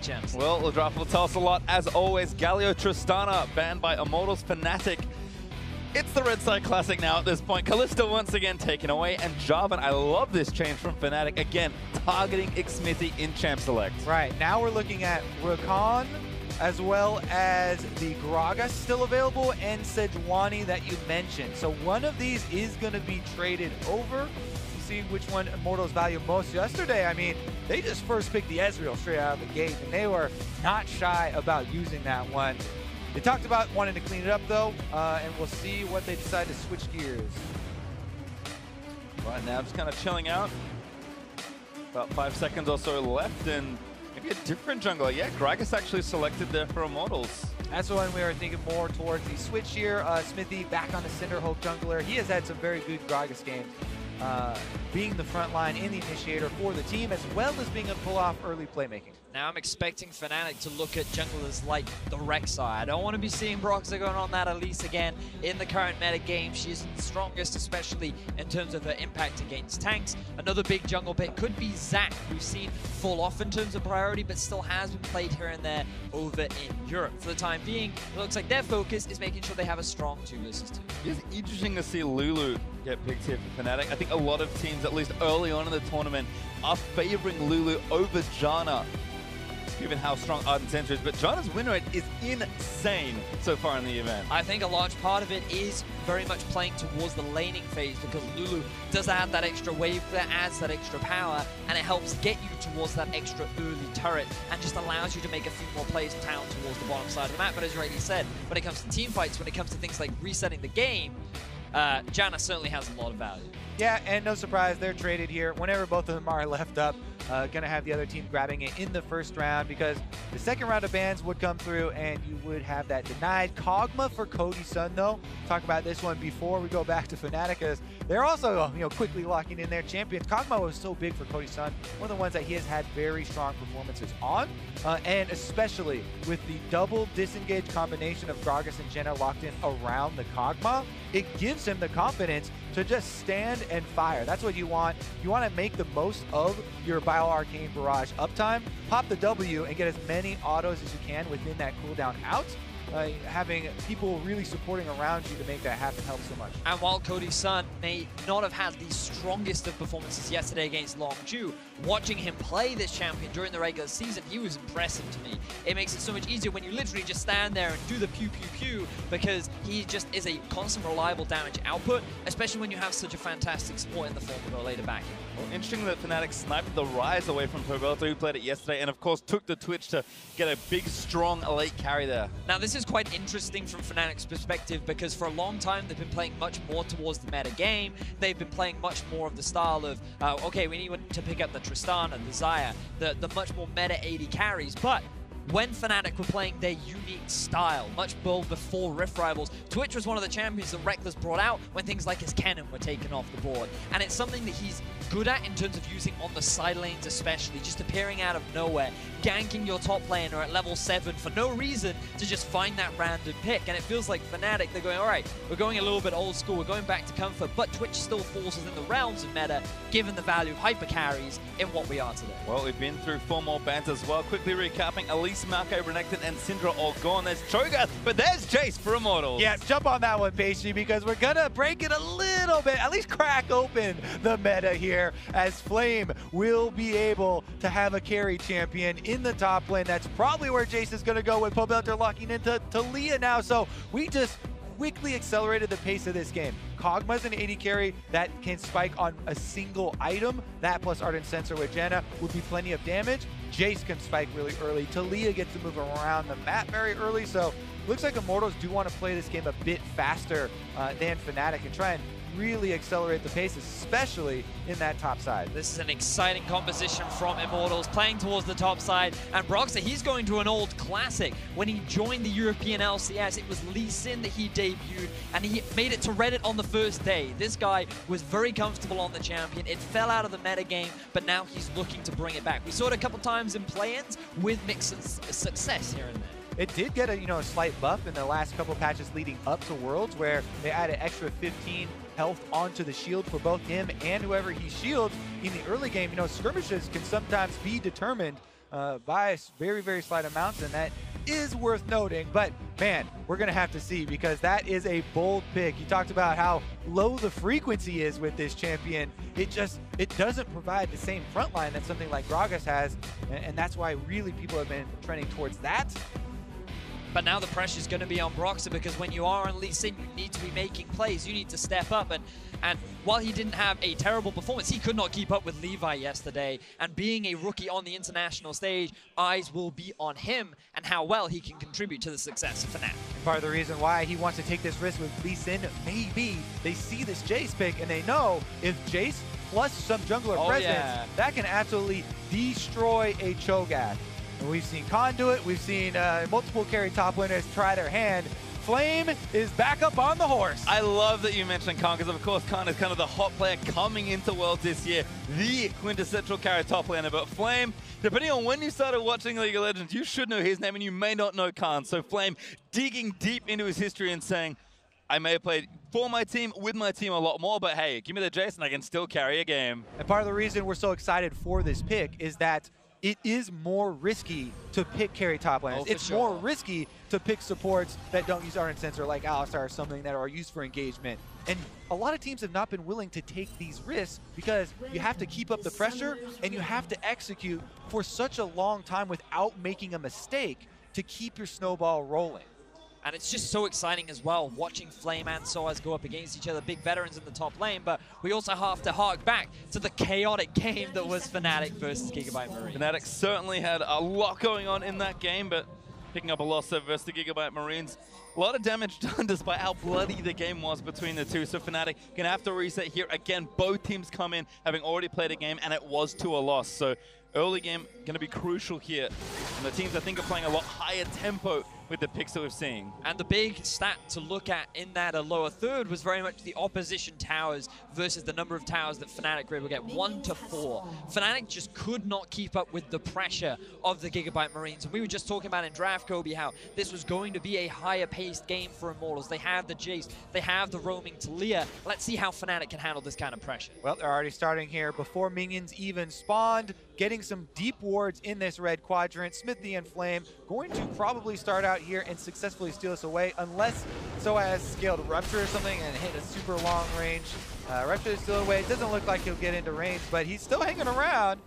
Gems? Well, the draft will tell us a lot. As always, Galio Tristana banned by Immortals Fnatic. It's the Red Side Classic now at this point. Kalista once again taken away, and Jarvan, I love this change from Fnatic. Again, targeting Xmithie in Champ Select. Right, now we're looking at Rakan, as well as the Gragas still available, and Sejuani that you mentioned. So one of these is going to be traded over to see which one Immortals value most. Yesterday, I mean, they just first picked the Ezreal straight out of the gate, and they were not shy about using that one. They talked about wanting to clean it up, though, and we'll see what they decide to switch gears. Right now, just kind of chilling out. About 5 seconds or so left, and maybe a different jungler. Yeah, Gragas actually selected there for Immortals. That's the one we were thinking more towards the switch here. Xmithie back on the Cinderhope jungler. He has had some very good Gragas games, being the front line and the initiator for the team, as well as being able to pull off early playmaking. Now I'm expecting Fnatic to look at junglers like the Rekkles. I don't want to be seeing Broxah going on that Elise again in the current meta game. She isn't the strongest, especially in terms of her impact against tanks. Another big jungle pick could be Zac, who's seen fall off in terms of priority, but still has been played here and there over in Europe. For the time being, it looks like their focus is making sure they have a strong 2 versus 2. It's interesting to see Lulu get picked here for Fnatic. I think a lot of teams, at least early on in the tournament, are favoring Lulu over Janna, given how strong Ardent Center is. But Janna's win rate is insane so far in the event. I think a large part of it is very much playing towards the laning phase, because Lulu does add that extra wave that adds that extra power, and it helps get you towards that extra early turret and just allows you to make a few more plays down towards the bottom side of the map. But as you rightly said, when it comes to team fights, when it comes to things like resetting the game, Janna certainly has a lot of value. Yeah, and no surprise, they're traded here. Whenever both of them are left up, going to have the other team grabbing it in the first round, because the second round of bans would come through and you would have that denied. Kog'Maw for Cody Sun, though. Talk about this one before we go back to Fnatic, as they're also quickly locking in their champions. Kog'Maw was so big for Cody Sun, one of the ones that he has had very strong performances on, and especially with the double disengage combination of Gragas and Janna locked in around the Kog'Maw, it gives him the confidence to just stand and fire. That's what you want. You want to make the most of your Bio Arcane Barrage uptime, pop the W, and get as many autos as you can within that cooldown out. Having people really supporting around you to make that happen helps so much. And while Cody Sun may not have had the strongest of performances yesterday against Longju, watching him play this champion during the regular season, he was impressive to me. It makes it so much easier when you literally just stand there and do the pew pew pew, because he just is a constant reliable damage output, especially when you have such a fantastic support in the form of Olleh back. Well, interesting that Fnatic sniped the Ryze away from Pobelter, who played it yesterday, and of course took the Twitch to get a big, strong late carry there. Now this is quite interesting from Fnatic's perspective, because for a long time they've been playing much more towards the meta game. They've been playing much more of the style of, okay, we need to pick up the Tristana, the Xayah, the much more meta AD carries, but when Fnatic were playing their unique style, much more before Rift Rivals, Twitch was one of the champions that Rekkles brought out when things like his cannon were taken off the board. And it's something that he's good at in terms of using on the side lanes especially, just appearing out of nowhere, ganking your top laner at level 7 for no reason to just find that random pick. And it feels like Fnatic, they're going, all right, we're going a little bit old school, we're going back to comfort, but Twitch still falls within the realms of meta, given the value of hyper carries in what we are today. Well, we've been through 4 more bans as well. Quickly recapping, Elise, Marco, Renekton, and Syndra all gone. There's Cho'Gath, but there's Jayce for Immortals. Yeah, jump on that one, Pastry, because we're going to break it a little bit, at least crack open the meta here, as Flame will be able to have a carry champion in the top lane. That's probably where Jayce is going to go, with Pobelter locking into Taliyah now. So we just quickly accelerated the pace of this game. Kog'Maw's an AD carry that can spike on a single item. That plus Ardent Sensor with Janna would be plenty of damage. Jayce can spike really early. Taliyah gets to move around the map very early. So looks like Immortals do want to play this game a bit faster than Fnatic and try and really accelerate the pace, especially in that top side. This is an exciting composition from Immortals, playing towards the top side. And Broxah, he's going to an old classic. When he joined the European LCS, it was Lee Sin that he debuted, and he made it to Reddit on the first day. This guy was very comfortable on the champion. It fell out of the meta game, but now he's looking to bring it back. We saw it a couple times in play-ins with mixed success here and there. It did get a slight buff in the last couple patches leading up to Worlds, where they added extra 15 health onto the shield for both him and whoever he shields in the early game. Skirmishes can sometimes be determined by very, very slight amounts, and that is worth noting. But man, we're gonna have to see, because that is a bold pick. You talked about how low the frequency is with this champion. It doesn't provide the same front line that something like Gragas has, and that's why really people have been trending towards that. But now the pressure is going to be on Broxah, because when you are on Lee Sin, you need to be making plays. You need to step up. And while he didn't have a terrible performance, he could not keep up with Levi yesterday. And being a rookie on the international stage, eyes will be on him and how well he can contribute to the success of Fnatic. Part of the reason why he wants to take this risk with Lee Sin, maybe they see this Jayce pick and they know if Jayce plus some jungler presence, that can absolutely destroy a Cho'Gath. And we've seen Conduit, we've seen multiple carry top laners try their hand. Flame is back up on the horse. I love that you mentioned Khan, because of course Khan is kind of the hot player coming into Worlds this year, the quintessential carry top laner. But Flame, depending on when you started watching League of Legends, you should know his name and you may not know Khan. So Flame digging deep into his history and saying, I may have played for my team, with my team a lot more, but hey, give me the Jayce and I can still carry a game. And part of the reason we're so excited for this pick is that it is more risky to pick carry top laners. It's more risky to pick supports that don't use Ardent Sensor like Alistar or something that are used for engagement. And a lot of teams have not been willing to take these risks because you have to keep up the pressure and you have to execute for such a long time without making a mistake to keep your snowball rolling. And it's just so exciting as well, watching Flame and sOAZ go up against each other, big veterans in the top lane, but we also have to hark back to the chaotic game that was Fnatic versus Gigabyte Marines. Fnatic certainly had a lot going on in that game, but picking up a loss there versus the Gigabyte Marines. A lot of damage done despite how bloody the game was between the two. So Fnatic gonna have to reset here. Again, both teams come in having already played a game, and it was to a loss. So early game gonna be crucial here. And the teams, I think, are playing a lot higher tempo with the picks that we're seeing. And the big stat to look at in that lower third was very much the opposition towers versus the number of towers that Fnatic were able to get, 1 to 4. Fnatic just could not keep up with the pressure of the Gigabyte Marines. And we were just talking about in draft, Kobe, how this was going to be a higher paced game for Immortals. They have the Jayce, they have the roaming Taliyah. Let's see how Fnatic can handle this kind of pressure. Well, they're already starting here before minions even spawned, getting some deep wards in this red quadrant. Xmithie and Flame going to probably start out here and successfully steal us away, unless sOAZ scaled Rupture or something and hit a super long range. Rupture is still away. It doesn't look like he'll get into range, but he's still hanging around.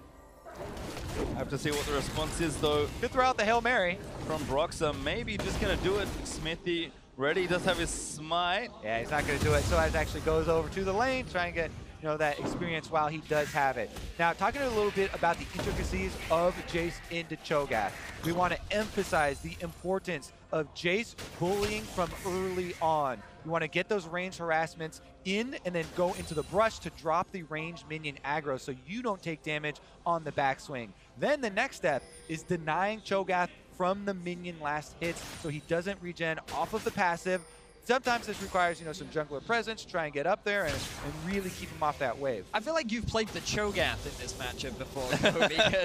I have to see what the response is, though. Could throw out the Hail Mary From Broxah, maybe just going to do it. Xmithie ready, does have his smite. Yeah, he's not going to do it. SOAZ actually goes over to the lane, trying to get that experience while he does have it. Now, talking a little bit about the intricacies of Jayce into Cho'Gath, we want to emphasize the importance of Jayce bullying from early on. You want to get those range harassments in and then go into the brush to drop the range minion aggro so you don't take damage on the backswing. Then the next step is denying Cho'Gath from the minion last hits so he doesn't regen off of the passive. Sometimes this requires, some jungler presence, try and get up there and really keep him off that wave. I feel like you've played the Cho'Gath in this matchup before,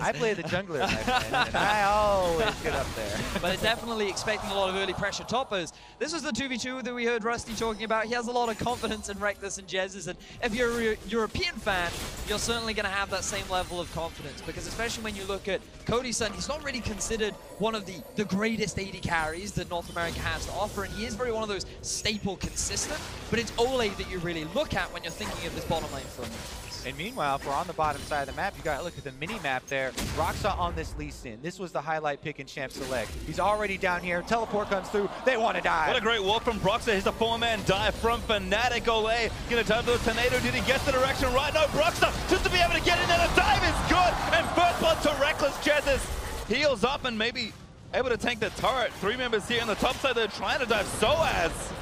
I play the jungler, my friend, and I always get up there. But it's definitely expecting a lot of early pressure toppers. This was the 2v2 that we heard Rusty talking about. He has a lot of confidence in Rekkles and Jesiz, and if you're a European fan, you're certainly going to have that same level of confidence, because especially when you look at Cody Sun, he's not really considered one of the greatest AD carries that North America has to offer, and he is very one of those staple consistent, but it's Olleh that you really look at when you're thinking of this bottom lane for Immortals. And meanwhile, if we're on the bottom side of the map, you got to look at the mini-map there. Broxah on this Lee Sin. This was the highlight pick in Champ Select. He's already down here. Teleport comes through. They want to die. What a great walk from Broxah. Here's a 4-man dive from Fnatic. Olleh going to dive to the tornado. Did he get the direction right? No, Broxah just to be able to get in there. The dive is good. And first blood to Rekkles. Jesiz heals up and maybe able to tank the turret. 3 members here on the top side. They're trying to dive sOAZ.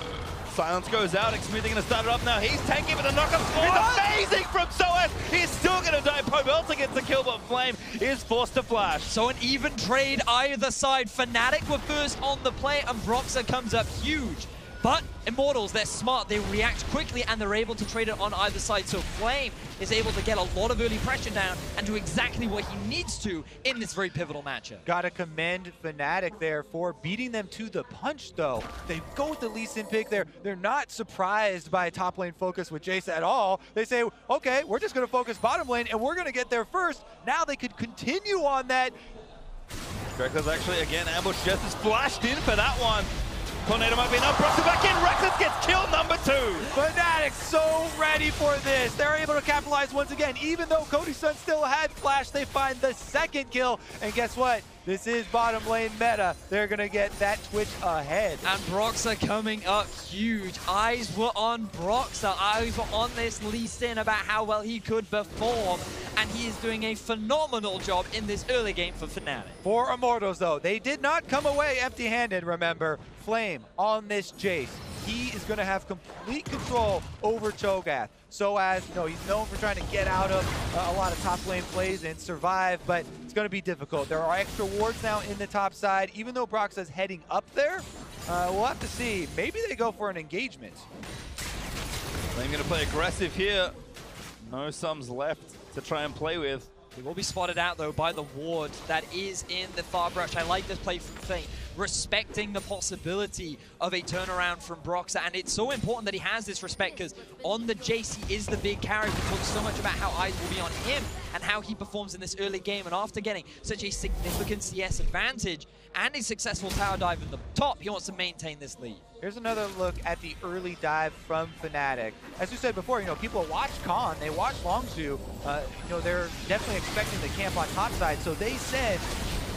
Silence goes out. Xmithie going to start it up now. He's tanking with a knockup. It's amazing from sOAZ. He's still going to die. Pobelter gets the kill, but Flame is forced to flash. So an even trade either side. Fnatic were first on the play, and Broxah comes up huge. But Immortals, they're smart, they react quickly, and they're able to trade it on either side. So Flame is able to get a lot of early pressure down and do exactly what he needs to in this very pivotal matchup. Gotta commend Fnatic there for beating them to the punch, though. They go with the Lee Sin pick there. They're not surprised by top lane focus with Jayce at all. They say, okay, we're just gonna focus bottom lane, and we're gonna get there first. Now they could continue on that. Rekkles actually again ambushed. Jesiz flashed in for that one. Tornado might be enough. Broxah back in. Rekkles gets kill number 2. Fnatic so ready for this. They're able to capitalize once again. Even though Cody Sun still had flash, they find the second kill. And guess what? This is bottom lane meta. They're going to get that Twitch ahead. And Broxah coming up huge. Eyes were on Broxah. Eyes were on this Lee Sin about how well he could perform. And he is doing a phenomenal job in this early game for Fnatic. For Immortals, though, they did not come away empty-handed, remember. Flame on this Jayce. He is going to have complete control over Cho'Gath. sOAZ, you know, he's known for trying to get out of a lot of top lane plays and survive, but it's going to be difficult. There are extra wards now in the top side. Even though Broxah's heading up there, we'll have to see. Maybe they go for an engagement. Flame going to play aggressive here. No sums left to try and play with. He will be spotted out, though, by the ward that is in the far brush. I like this play from Flame, respecting the possibility of a turnaround from Broxah. And it's so important that he has this respect, because on the Jayce, he is the big carry. We talk so much about how eyes will be on him and how he performs in this early game. And after getting such a significant CS advantage and a successful tower dive in the top, he wants to maintain this lead. Here's another look at the early dive from Fnatic. As we said before, you know, people watch Khan, they watch Longzhu. You know, they're definitely expecting the camp on top side. So they said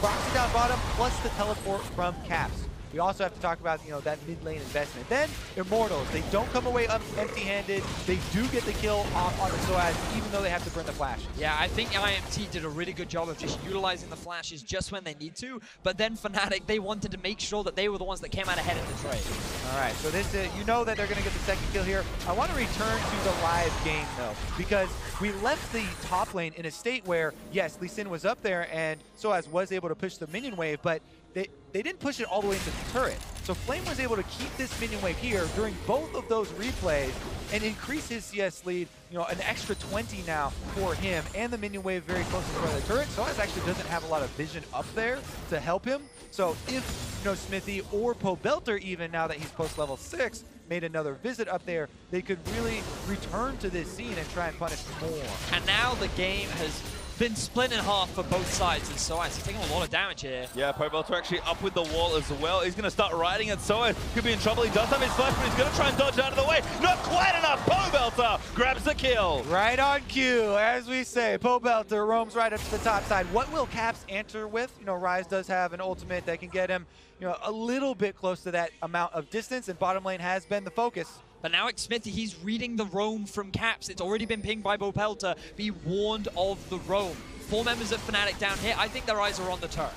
Broxah down bottom plus the teleport from Caps. We also have to talk about, you know, that mid lane investment. Then Immortals, they don't come away empty-handed. They do get the kill on the sOAZ, even though they have to burn the flashes. Yeah, I think IMT did a really good job of just utilizing the flashes just when they need to. But then Fnatic, they wanted to make sure that they were the ones that came out ahead in the trade. All right, so this, you know that they're going to get the second kill here. I want to return to the live game, though, because we left the top lane in a state where, yes, Lee Sin was up there and sOAZ was able to push the minion wave, but they didn't push it all the way into the turret. So Flame was able to keep this minion wave here during both of those replays and increase his CS lead, you know, an extra 20 now for him, and the minion wave very close to the front of the turret. sOAZ actually doesn't have a lot of vision up there to help him. So if, you know, Xmithie or Pobelter, even now that he's post level 6, made another visit up there, they could really return to this scene and try and punish more. And now the game has been split in half for both sides, and sOAZ is taking a lot of damage here. Yeah, Pobelter actually up with the wall as well. He's going to start riding at sOAZ. Could be in trouble. He does have his flash, but he's going to try and dodge out of the way. Not quite enough. Pobelter grabs the kill. Right on cue, as we say. Pobelter roams right up to the top side. What will Caps answer with? You know, Ryze does have an ultimate that can get him, you know, a little bit close to that amount of distance, and bottom lane has been the focus. But now Xmithie, he's reading the roam from Caps. It's already been pinged by Pobelter. Be warned of the roam. 4 members of Fnatic down here. I think their eyes are on the turret.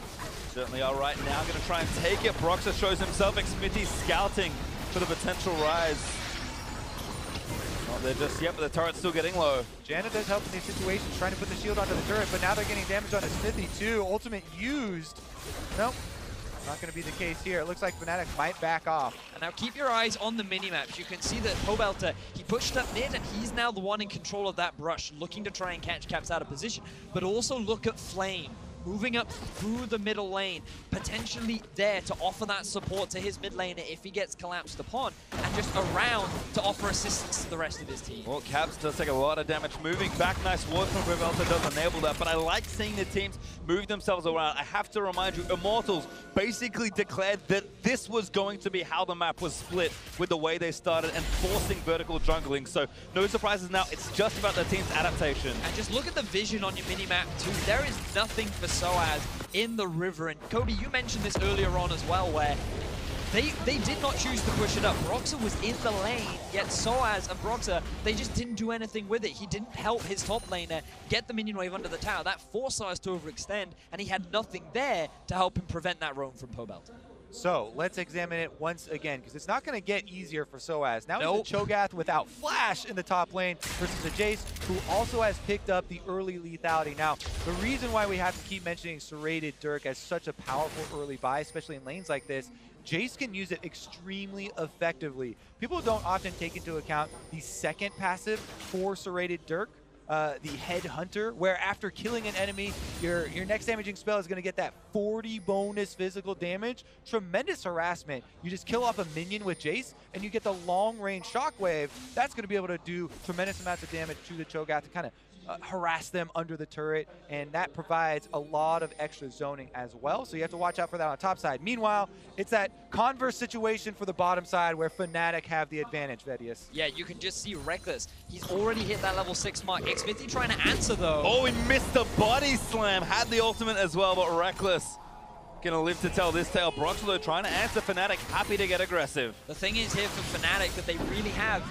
Certainly are right now. Going to try and take it. Broxah shows himself. Xmithie scouting for the potential Ryze. Well, they're just, yep, the turret's still getting low. Janna does help in these situations, trying to put the shield onto the turret, but now they're getting damage on Xmithie too. Ultimate used. Nope. Not going to be the case here. It looks like Fnatic might back off. And now keep your eyes on the minimaps. You can see that Pobelter, he pushed up mid, and he's now the one in control of that brush, looking to try and catch Caps out of position. But also look at Flame, moving up through the middle lane, potentially there to offer that support to his mid laner if he gets collapsed upon, and just around to offer assistance to the rest of his team. Well, Caps does take a lot of damage moving back. Nice ward from Pobelter does enable that, but I like seeing the teams move themselves around. I have to remind you, Immortals basically declared that this was going to be how the map was split with the way they started and forcing vertical jungling. So no surprises now. It's just about the team's adaptation. And just look at the vision on your minimap too. There is nothing for sOAZ in the river. And Cody, you mentioned this earlier on as well, where they did not choose to push it up. Broxah was in the lane, yet sOAZ and Broxah, they just didn't do anything with it. He didn't help his top laner get the minion wave under the tower. That forced sOAZ to overextend, and he had nothing there to help him prevent that roam from Pobelter. So let's examine it once again, because it's not going to get easier for sOAZ. Now Nope. He's a Cho'Gath without flash in the top lane versus a Jayce, who also has picked up the early lethality. Now, the reason why we have to keep mentioning Serrated Dirk as such a powerful early buy, especially in lanes like this, Jayce can use it extremely effectively. People don't often take into account the second passive for Serrated Dirk, the Headhunter, where after killing an enemy, your next damaging spell is going to get that 40 bonus physical damage. Tremendous harassment. You just kill off a minion with Jayce, and you get the long-range shockwave. That's going to be able to do tremendous amounts of damage to the Cho'Gath to kind of harass them under the turret, and that provides a lot of extra zoning as well. So you have to watch out for that on the top side. Meanwhile, it's that converse situation for the bottom side where Fnatic have the advantage, Vedius. Yeah, you can just see Rekkles. He's already hit that level 6 mark. Xmithie trying to answer though. Oh, he missed the body slam. Had the ultimate as well, but Rekkles gonna live to tell this tale. Broxah though trying to answer Fnatic, happy to get aggressive. The thing is here for Fnatic that they really have,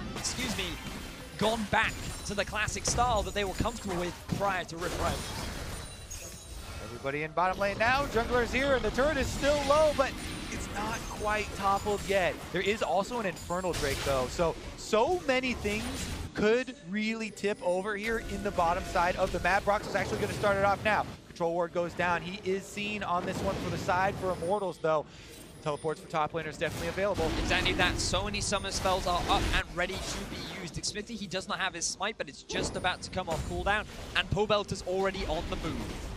gone back to the classic style that they were comfortable with prior to Rift Rise. Everybody in bottom lane now. Jungler's here, and the turret is still low, but it's not quite toppled yet. There is also an Infernal Drake, though. So many things could really tip over here in the bottom side of the map. Broxah's actually going to start it off now. Control ward goes down. He is seen on this one for the side for Immortals, though. Teleports for top laners definitely available. Exactly that. So many summer spells are up and ready to be used. Xmithie, he does not have his smite, but it's just about to come off cooldown, and Pobelter's already on the move.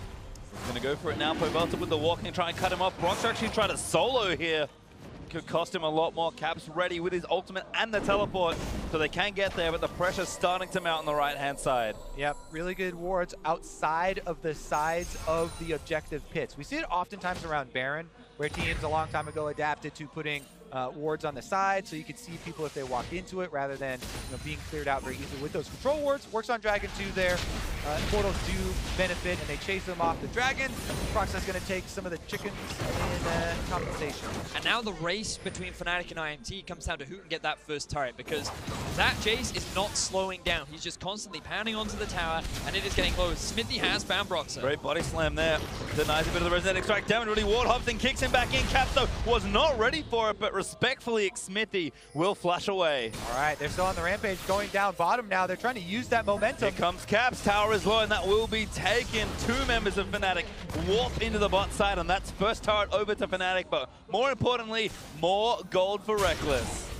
Gonna go for it now. Pobelter with the walking, try and cut him off. Broxah actually tried to solo here. Could cost him a lot more. Caps ready with his ultimate and the teleport, so they can get there, but the pressure's starting to mount on the right-hand side. Yep, really good wards outside of the sides of the objective pits. We see it oftentimes around Baron, where teams a long time ago adapted to putting wards on the side, so you could see people if they walked into it rather than being cleared out very easily with those control wards. Works on Dragon 2 there. Immortals do benefit, and they chase them off the Dragon. Broxah's going to take some of the chickens in compensation. And now the race between Fnatic and IMT comes down to who can get that first turret, because that Jayce is not slowing down. He's just constantly pounding onto the tower, and it is getting close. Xmithie has found Broxah. Great body slam there. Denies a bit of the resonant extract damage. Really ward hops and kicks him back in. Caps though was not ready for it, but respectfully Xmithie will flash away. All right, they're still on the rampage, going down bottom now. They're trying to use that momentum. Here comes Caps. Tower is low, and that will be taken. 2 members of Fnatic warp into the bot side, and that's first turret over to Fnatic, but more importantly, more gold for Rekkles.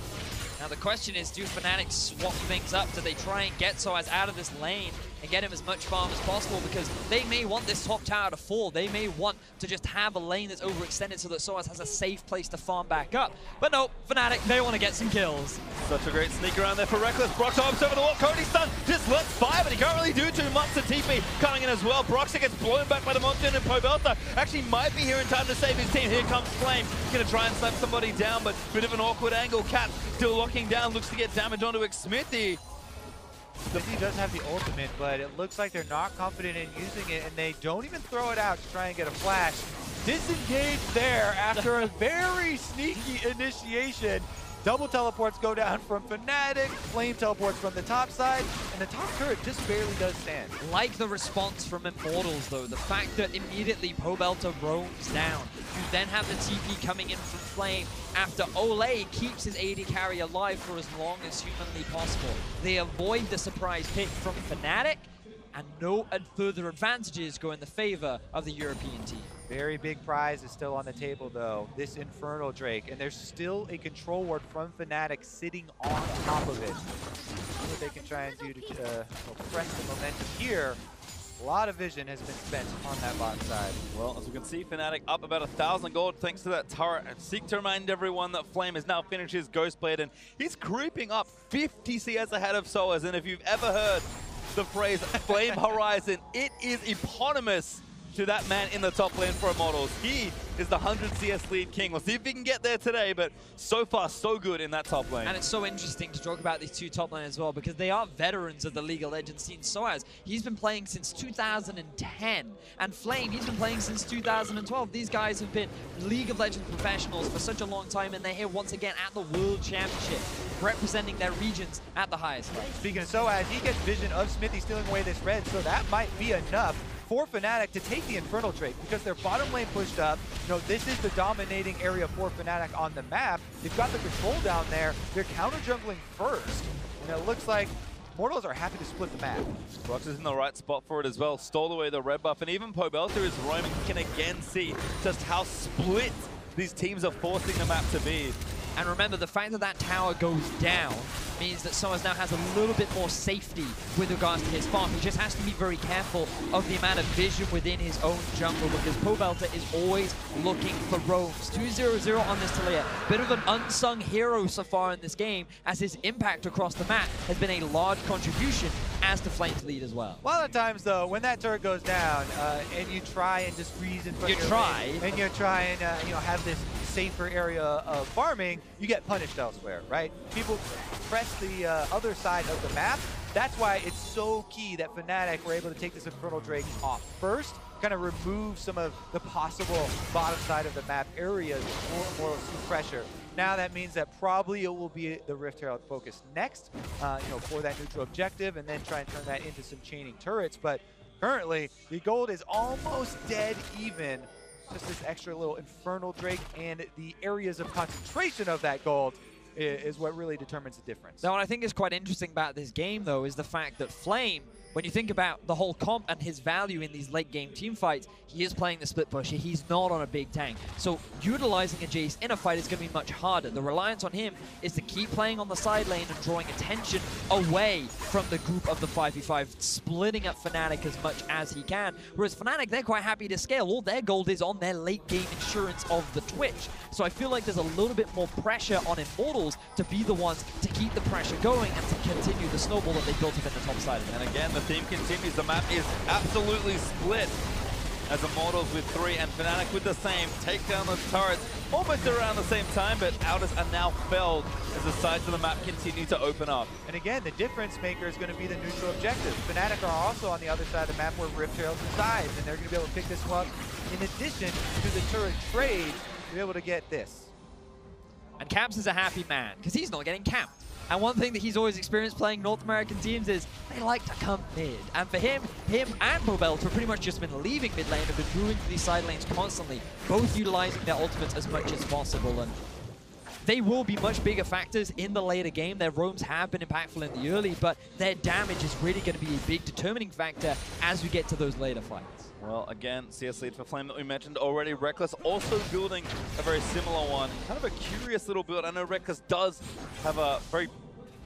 Now the question is, do Fnatic swap things up? Do they try and get sOAZ out of this lane and get him as much farm as possible? Because they may want this top tower to fall. They may want to just have a lane that's overextended so that sOAZ has a safe place to farm back up. But no, Fnatic, they want to get some kills. Such a great sneak around there for Rekkles. Broxah hops over the wall. Cody Sun just lets fire, but he can't really do too much. The TP coming in as well. Broxah gets blown back by the monster, and Pobelter actually might be here in time to save his team. Here comes Flame. He's going to try and slap somebody down, but bit of an awkward angle. Cat still locking down. Looks to get damage onto Xmithie. Xmithie does have the ultimate, but it looks like they're not confident in using it, and they don't even throw it out to try and get a flash. Disengaged there after a very sneaky initiation. Double teleports go down from Fnatic, Flame teleports from the top side, and the top turret just barely does stand. Like the response from Immortals though, the fact that immediately Pobelter roams down. You then have the TP coming in from Flame after Olleh keeps his AD carry alive for as long as humanly possible. They avoid the surprise pick from Fnatic, and no further advantages go in the favor of the European team. Very big prize is still on the table, though, this Infernal Drake, and there's still a control ward from Fnatic sitting on top of it. See what they can try and do to press the momentum here. A lot of vision has been spent on that bottom side. Well, as we can see, Fnatic up about 1,000 gold thanks to that turret. And seek to remind everyone that Flame has now finished his Ghostblade, and he's creeping up 50 CS ahead of sOAZ. And if you've ever heard the phrase Flame Horizon, it is eponymous to that man in the top lane for Immortals. He is the 100 CS lead king. We'll see if he can get there today, but so far, so good in that top lane. And it's so interesting to talk about these two top lanes as well, because they are veterans of the League of Legends scene. sOAZ, he's been playing since 2010, and Flame, he's been playing since 2012. These guys have been League of Legends professionals for such a long time, and they're here once again at the World Championship, representing their regions at the highest level. Speaking of sOAZ, he gets vision of Xmithie stealing away this red, so that might be enough for Fnatic to take the Infernal Drake, because their bottom lane pushed up. This is the dominating area for Fnatic on the map. They've got the control down there. They're counter jungling first, and it looks like Immortals are happy to split the map. Broxah's in the right spot for it as well. Stole away the red buff, and even Pobelter is roaming. He can again see just how split these teams are forcing the map to be. And remember, the fact that that tower goes down means that sOAZ now has a little bit more safety with regards to his farm. He just has to be very careful of the amount of vision within his own jungle, because Pobelter is always looking for roams. 2-0-0 on this Taliyah. Bit of an unsung hero so far in this game, as his impact across the map has been a large contribution as to Flame's lead as well. A lot of times, though, when that turret goes down and you try and just freeze in front of your lane, and you try and have this safer area of farming, you get punished elsewhere, right? People press the other side of the map. That's why it's so key that Fnatic were able to take this Infernal Drake off first, kind of remove some of the possible bottom side of the map areas for Immortals to pressure. Now that means that probably it will be the Rift Herald focus next, for that neutral objective, and then try and turn that into some chaining turrets. But currently, the gold is almost dead even. Just this extra little Infernal Drake and the areas of concentration of that gold is what really determines the difference. Now, what I think is quite interesting about this game, though, is the fact that Flame, when you think about the whole comp and his value in these late game team fights, he is playing the split pusher. He's not on a big tank. So utilizing a Jayce in a fight is going to be much harder. The reliance on him is to keep playing on the side lane and drawing attention away from the group of the 5v5, splitting up Fnatic as much as he can. Whereas Fnatic, they're quite happy to scale. All their gold is on their late game insurance of the Twitch. So I feel like there's a little bit more pressure on Immortals to be the ones to keep the pressure going and to continue the snowball that they built up in the top side. And again, the theme continues. The map is absolutely split, as Immortals with 3 and Fnatic with the same. Take down the turrets almost around the same time, but Outers are now felled as the sides of the map continue to open up. And again, the difference maker is going to be the neutral objective. Fnatic are also on the other side of the map where Rift Herald resides, and they're going to be able to pick this one up in addition to the turret trade to be able to get this. And Caps is a happy man, because he's not getting camped. And one thing that he's always experienced playing North American teams is they like to come mid. And for him and Pobelter have pretty much just been leaving mid lane and been moving to these side lanes constantly, both utilizing their ultimates as much as possible. And they will be much bigger factors in the later game. Their roams have been impactful in the early, but their damage is really going to be a big determining factor as we get to those later fights. Well, again, CS lead for Flame that we mentioned already. Rekkles also building a very similar one. Kind of a curious little build. I know Rekkles does have a very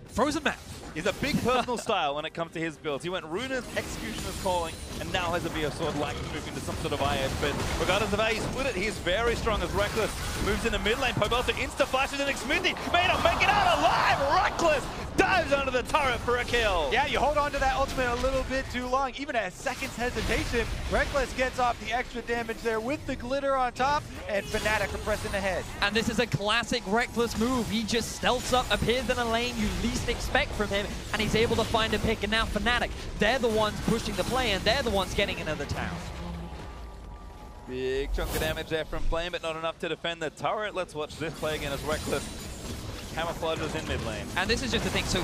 frozen map. He's a big personal style when it comes to his builds. He went Runas, Executioner's Calling, and now has a BF Sword like to move into some sort of IH. But regardless of how he split it, he's very strong as Rekkles moves into mid lane. Pobelter insta-flashes and Xmithie may not make it out alive. Rekkles dives under the turret for a kill. Yeah, you hold on to that ultimate a little bit too long. Even at a second's hesitation, Rekkles gets off the extra damage there with the glitter on top, and Fnatic are pressing ahead. And this is a classic Rekkles move. He just stealths up, appears in a lane you least expect from him, and he's able to find a pick. And now Fnatic, they're the ones pushing the play, and they're the ones getting another tower. Big chunk of damage there from Flame, but not enough to defend the turret. Let's watch this play again as Rekkles camouflages in mid lane. And this is just the thing, so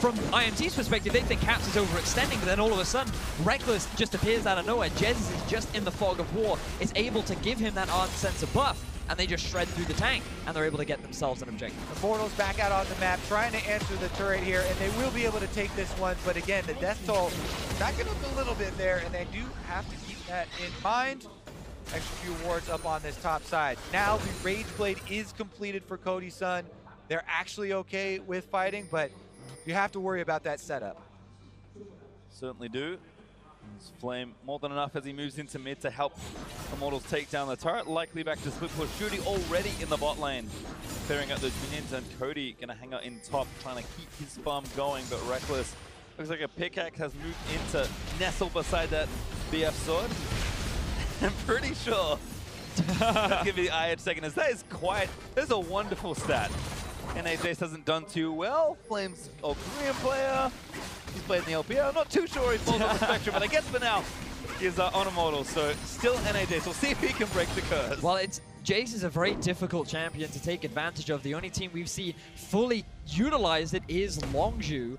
from IMT's perspective, they think Caps is overextending, but then all of a sudden, Rekkles just appears out of nowhere. Jesiz is just in the fog of war, is able to give him that Ardent Sensor buff, and they just shred through the tank, and they're able to get themselves an objective. Immortals back out on the map, trying to answer the turret here, and they will be able to take this one, but again, the death toll backing up a little bit there, and they do have to keep that in mind. Extra few wards up on this top side. Now the Rage Blade is completed for Cody Sun. They're actually okay with fighting, but you have to worry about that setup. Certainly do. Flame more than enough as he moves into mid to help Immortals take down the turret. Likely back to split push. Judy already in the bot lane, clearing out those minions, and Cody gonna hang out in top, trying to keep his farm going. But Rekkles looks like a pickaxe has moved into nestle beside that BF sword. I'm pretty sure. Let's give you the IH second. As that is quite. There's a wonderful stat. Jayce hasn't done too well. Flame's a Korean player. He's played in the LPL. I'm not too sure he falls on the spectrum, but I guess for now, he's on Immortals. So still Jayce. We'll see if he can break the curse. Well, Jayce is a very difficult champion to take advantage of. The only team we've seen fully utilize it is Longzhu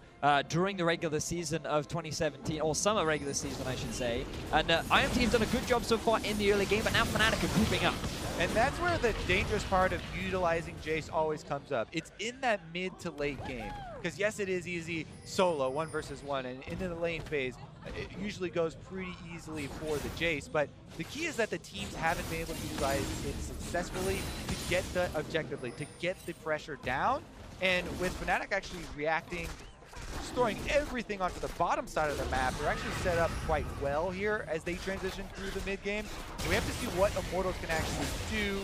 during the regular season of 2017, or summer regular season, I should say. And IMT have done a good job so far in the early game, but now Fnatic are grouping up. And that's where the dangerous part of utilizing Jayce always comes up. It's in that mid to late game. Because yes, it is easy solo, 1 versus 1, and into the lane phase, it usually goes pretty easily for the Jayce. But the key is that the teams haven't been able to utilize it successfully to get the objectively, to get the pressure down. And with Fnatic actually reacting, just throwing everything onto the bottom side of the map, they're actually set up quite well here as they transition through the mid game. So we have to see what Immortals can actually do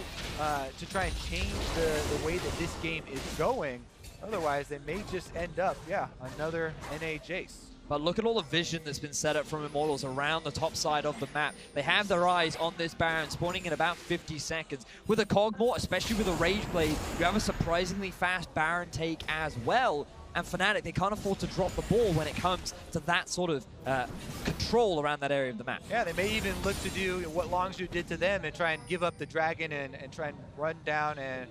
to try and change the way that this game is going. Otherwise, they may just end up, yeah, another NA Jayce. But look at all the vision that's been set up from Immortals around the top side of the map. They have their eyes on this Baron, spawning in about 50 seconds. With a Kog'Maw, especially with a Rage Blade, you have a surprisingly fast Baron take as well. And Fnatic, they can't afford to drop the ball when it comes to that sort of control around that area of the map. Yeah, they may even look to do what Longzhu did to them and try and give up the Dragon and try and run down and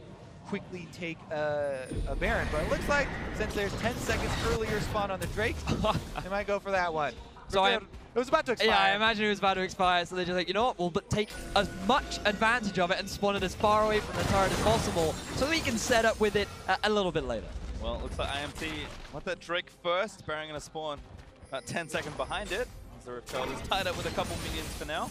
quickly take a Baron. But it looks like since there's 10 seconds earlier spawn on the Drake, they might go for that one. So it was about to expire. Yeah, I imagine it was about to expire, so they're just like, you know what, we'll take as much advantage of it and spawn it as far away from the turret as possible so we can set up with it a little bit later. Well, it looks like IMT want that Drake first. Baron gonna spawn about 10 seconds behind it. As the Reptile is tied up with a couple minions for now.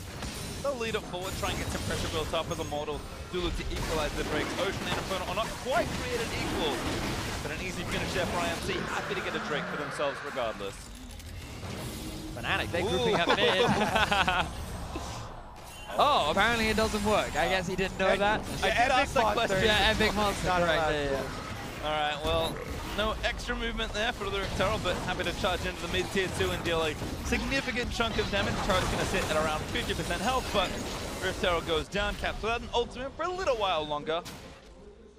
They'll lead it forward, try and get some pressure built up as Immortals do look to equalize the Drakes. Ocean and Inferno are not quite created equal, but an easy finish there for IMT. Happy to get a Drake for themselves regardless. Fnatic, they're grouping up mid. Oh, apparently it doesn't work. I guess he didn't know that. I did ask that question. Yeah, Epic Monster, correct. Yeah. All right, well, no extra movement there for the Reptile, but happy to charge into the mid-tier 2 and deal a significant chunk of damage. Char's going to sit at around 50% health, but Reptile goes down, caps without an ultimate for a little while longer.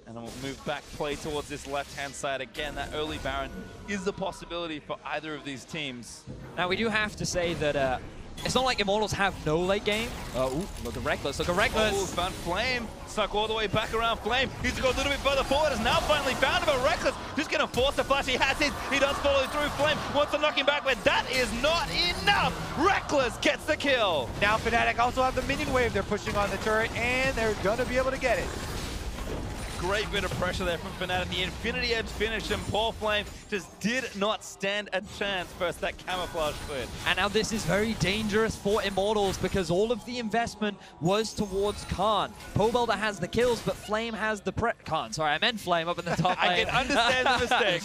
And then we'll move back play towards this left-hand side again. That early Baron is a possibility for either of these teams. Now, we do have to say that it's not like Immortals have no late game. Ooh, look at Rekkles, look at Rekkles. Oh, found Flame, stuck all the way back around Flame. He's to go a little bit further forward, has now finally found him, but Rekkles just gonna force the flash. He has his, he does follow through. Flame wants to knock him back, but that is not enough. Rekkles gets the kill. Now Fnatic also have the minion wave they're pushing on the turret, and they're gonna be able to get it. Great bit of pressure there from Fnatic. The Infinity Edge finish, and poor Flame just did not stand a chance versus that camouflage foot. And now this is very dangerous for Immortals because all of the investment was towards Khan. Pobelter has the kills, but Flame has the Khan, sorry, I meant Flame up in the top lane. I can understand the mistake.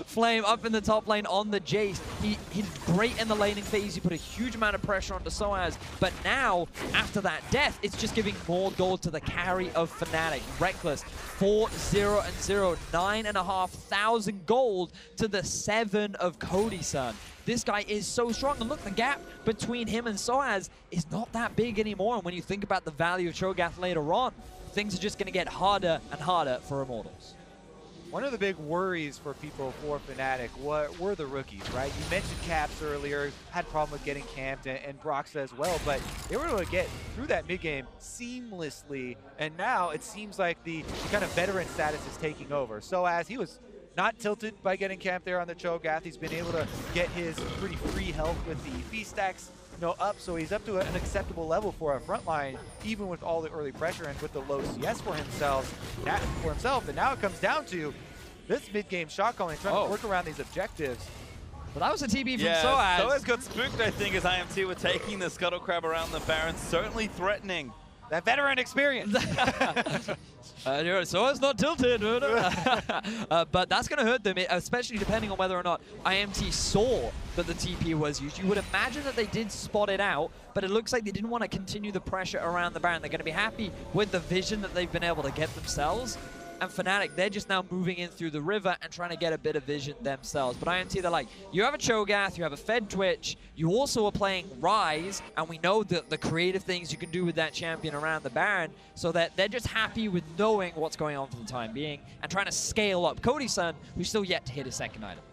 Flame up in the top lane on the Jayce. He's great in the laning phase. He put a huge amount of pressure onto sOAZ, but now, after that death, it's just giving more gold to the carry of Fnatic. Rekkles, 4-0-0, 9,500 gold to the 7 of Cody Sun. This guy is so strong, and look, the gap between him and sOAZ is not that big anymore. And when you think about the value of Cho'Gath later on, things are just going to get harder and harder for Immortals. One of the big worries for people for Fnatic were the rookies, right? You mentioned Caps earlier, had a problem with getting camped, and Broxah as well, but they were able to get through that mid-game seamlessly, and now it seems like the kind of veteran status is taking over. sOAZ, he was not tilted by getting camped there on the Cho'Gath. He's been able to get his pretty free health with the fee stacks up, so he's up to an acceptable level for a frontline, even with all the early pressure and with the low CS for himself. And now it comes down to this mid-game shot calling, trying to work around these objectives. But that was a TB from yeah, sOAZ. sOAZ got spooked, I think, as IMT were taking the Scuttle Crab around the Baron, certainly threatening. That veteran experience. sOAZ not tilted. But that's going to hurt them, especially depending on whether or not IMT saw that the TP was used. You would imagine that they did spot it out, but it looks like they didn't want to continue the pressure around the Baron. They're going to be happy with the vision that they've been able to get themselves. And Fnatic, they're just now moving in through the river and trying to get a bit of vision themselves. But IMT, they're like, you have a Cho'Gath, you have a Fed Twitch, you also are playing Ryze, and we know the creative things you can do with that champion around the Baron, so that they're just happy with knowing what's going on for the time being and trying to scale up. Cody Sun, who's still yet to hit his second item.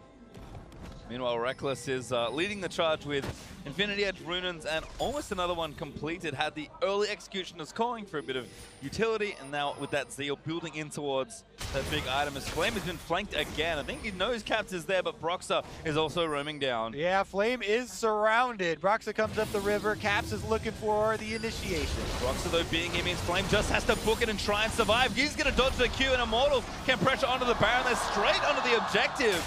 Meanwhile, Rekkles is leading the charge with Infinity Edge Runins and almost another one completed. Had the early Executioners calling for a bit of utility, and now with that Zeal building in towards that big item as Flame has been flanked again. I think he knows Caps is there, but Broxah is also roaming down. Yeah, Flame is surrounded. Broxah comes up the river. Caps is looking for the initiation. Broxah, though, being him means Flame just has to book it and try and survive. He's going to dodge the Q, and Immortals can pressure onto the Baron. They're straight onto the objective.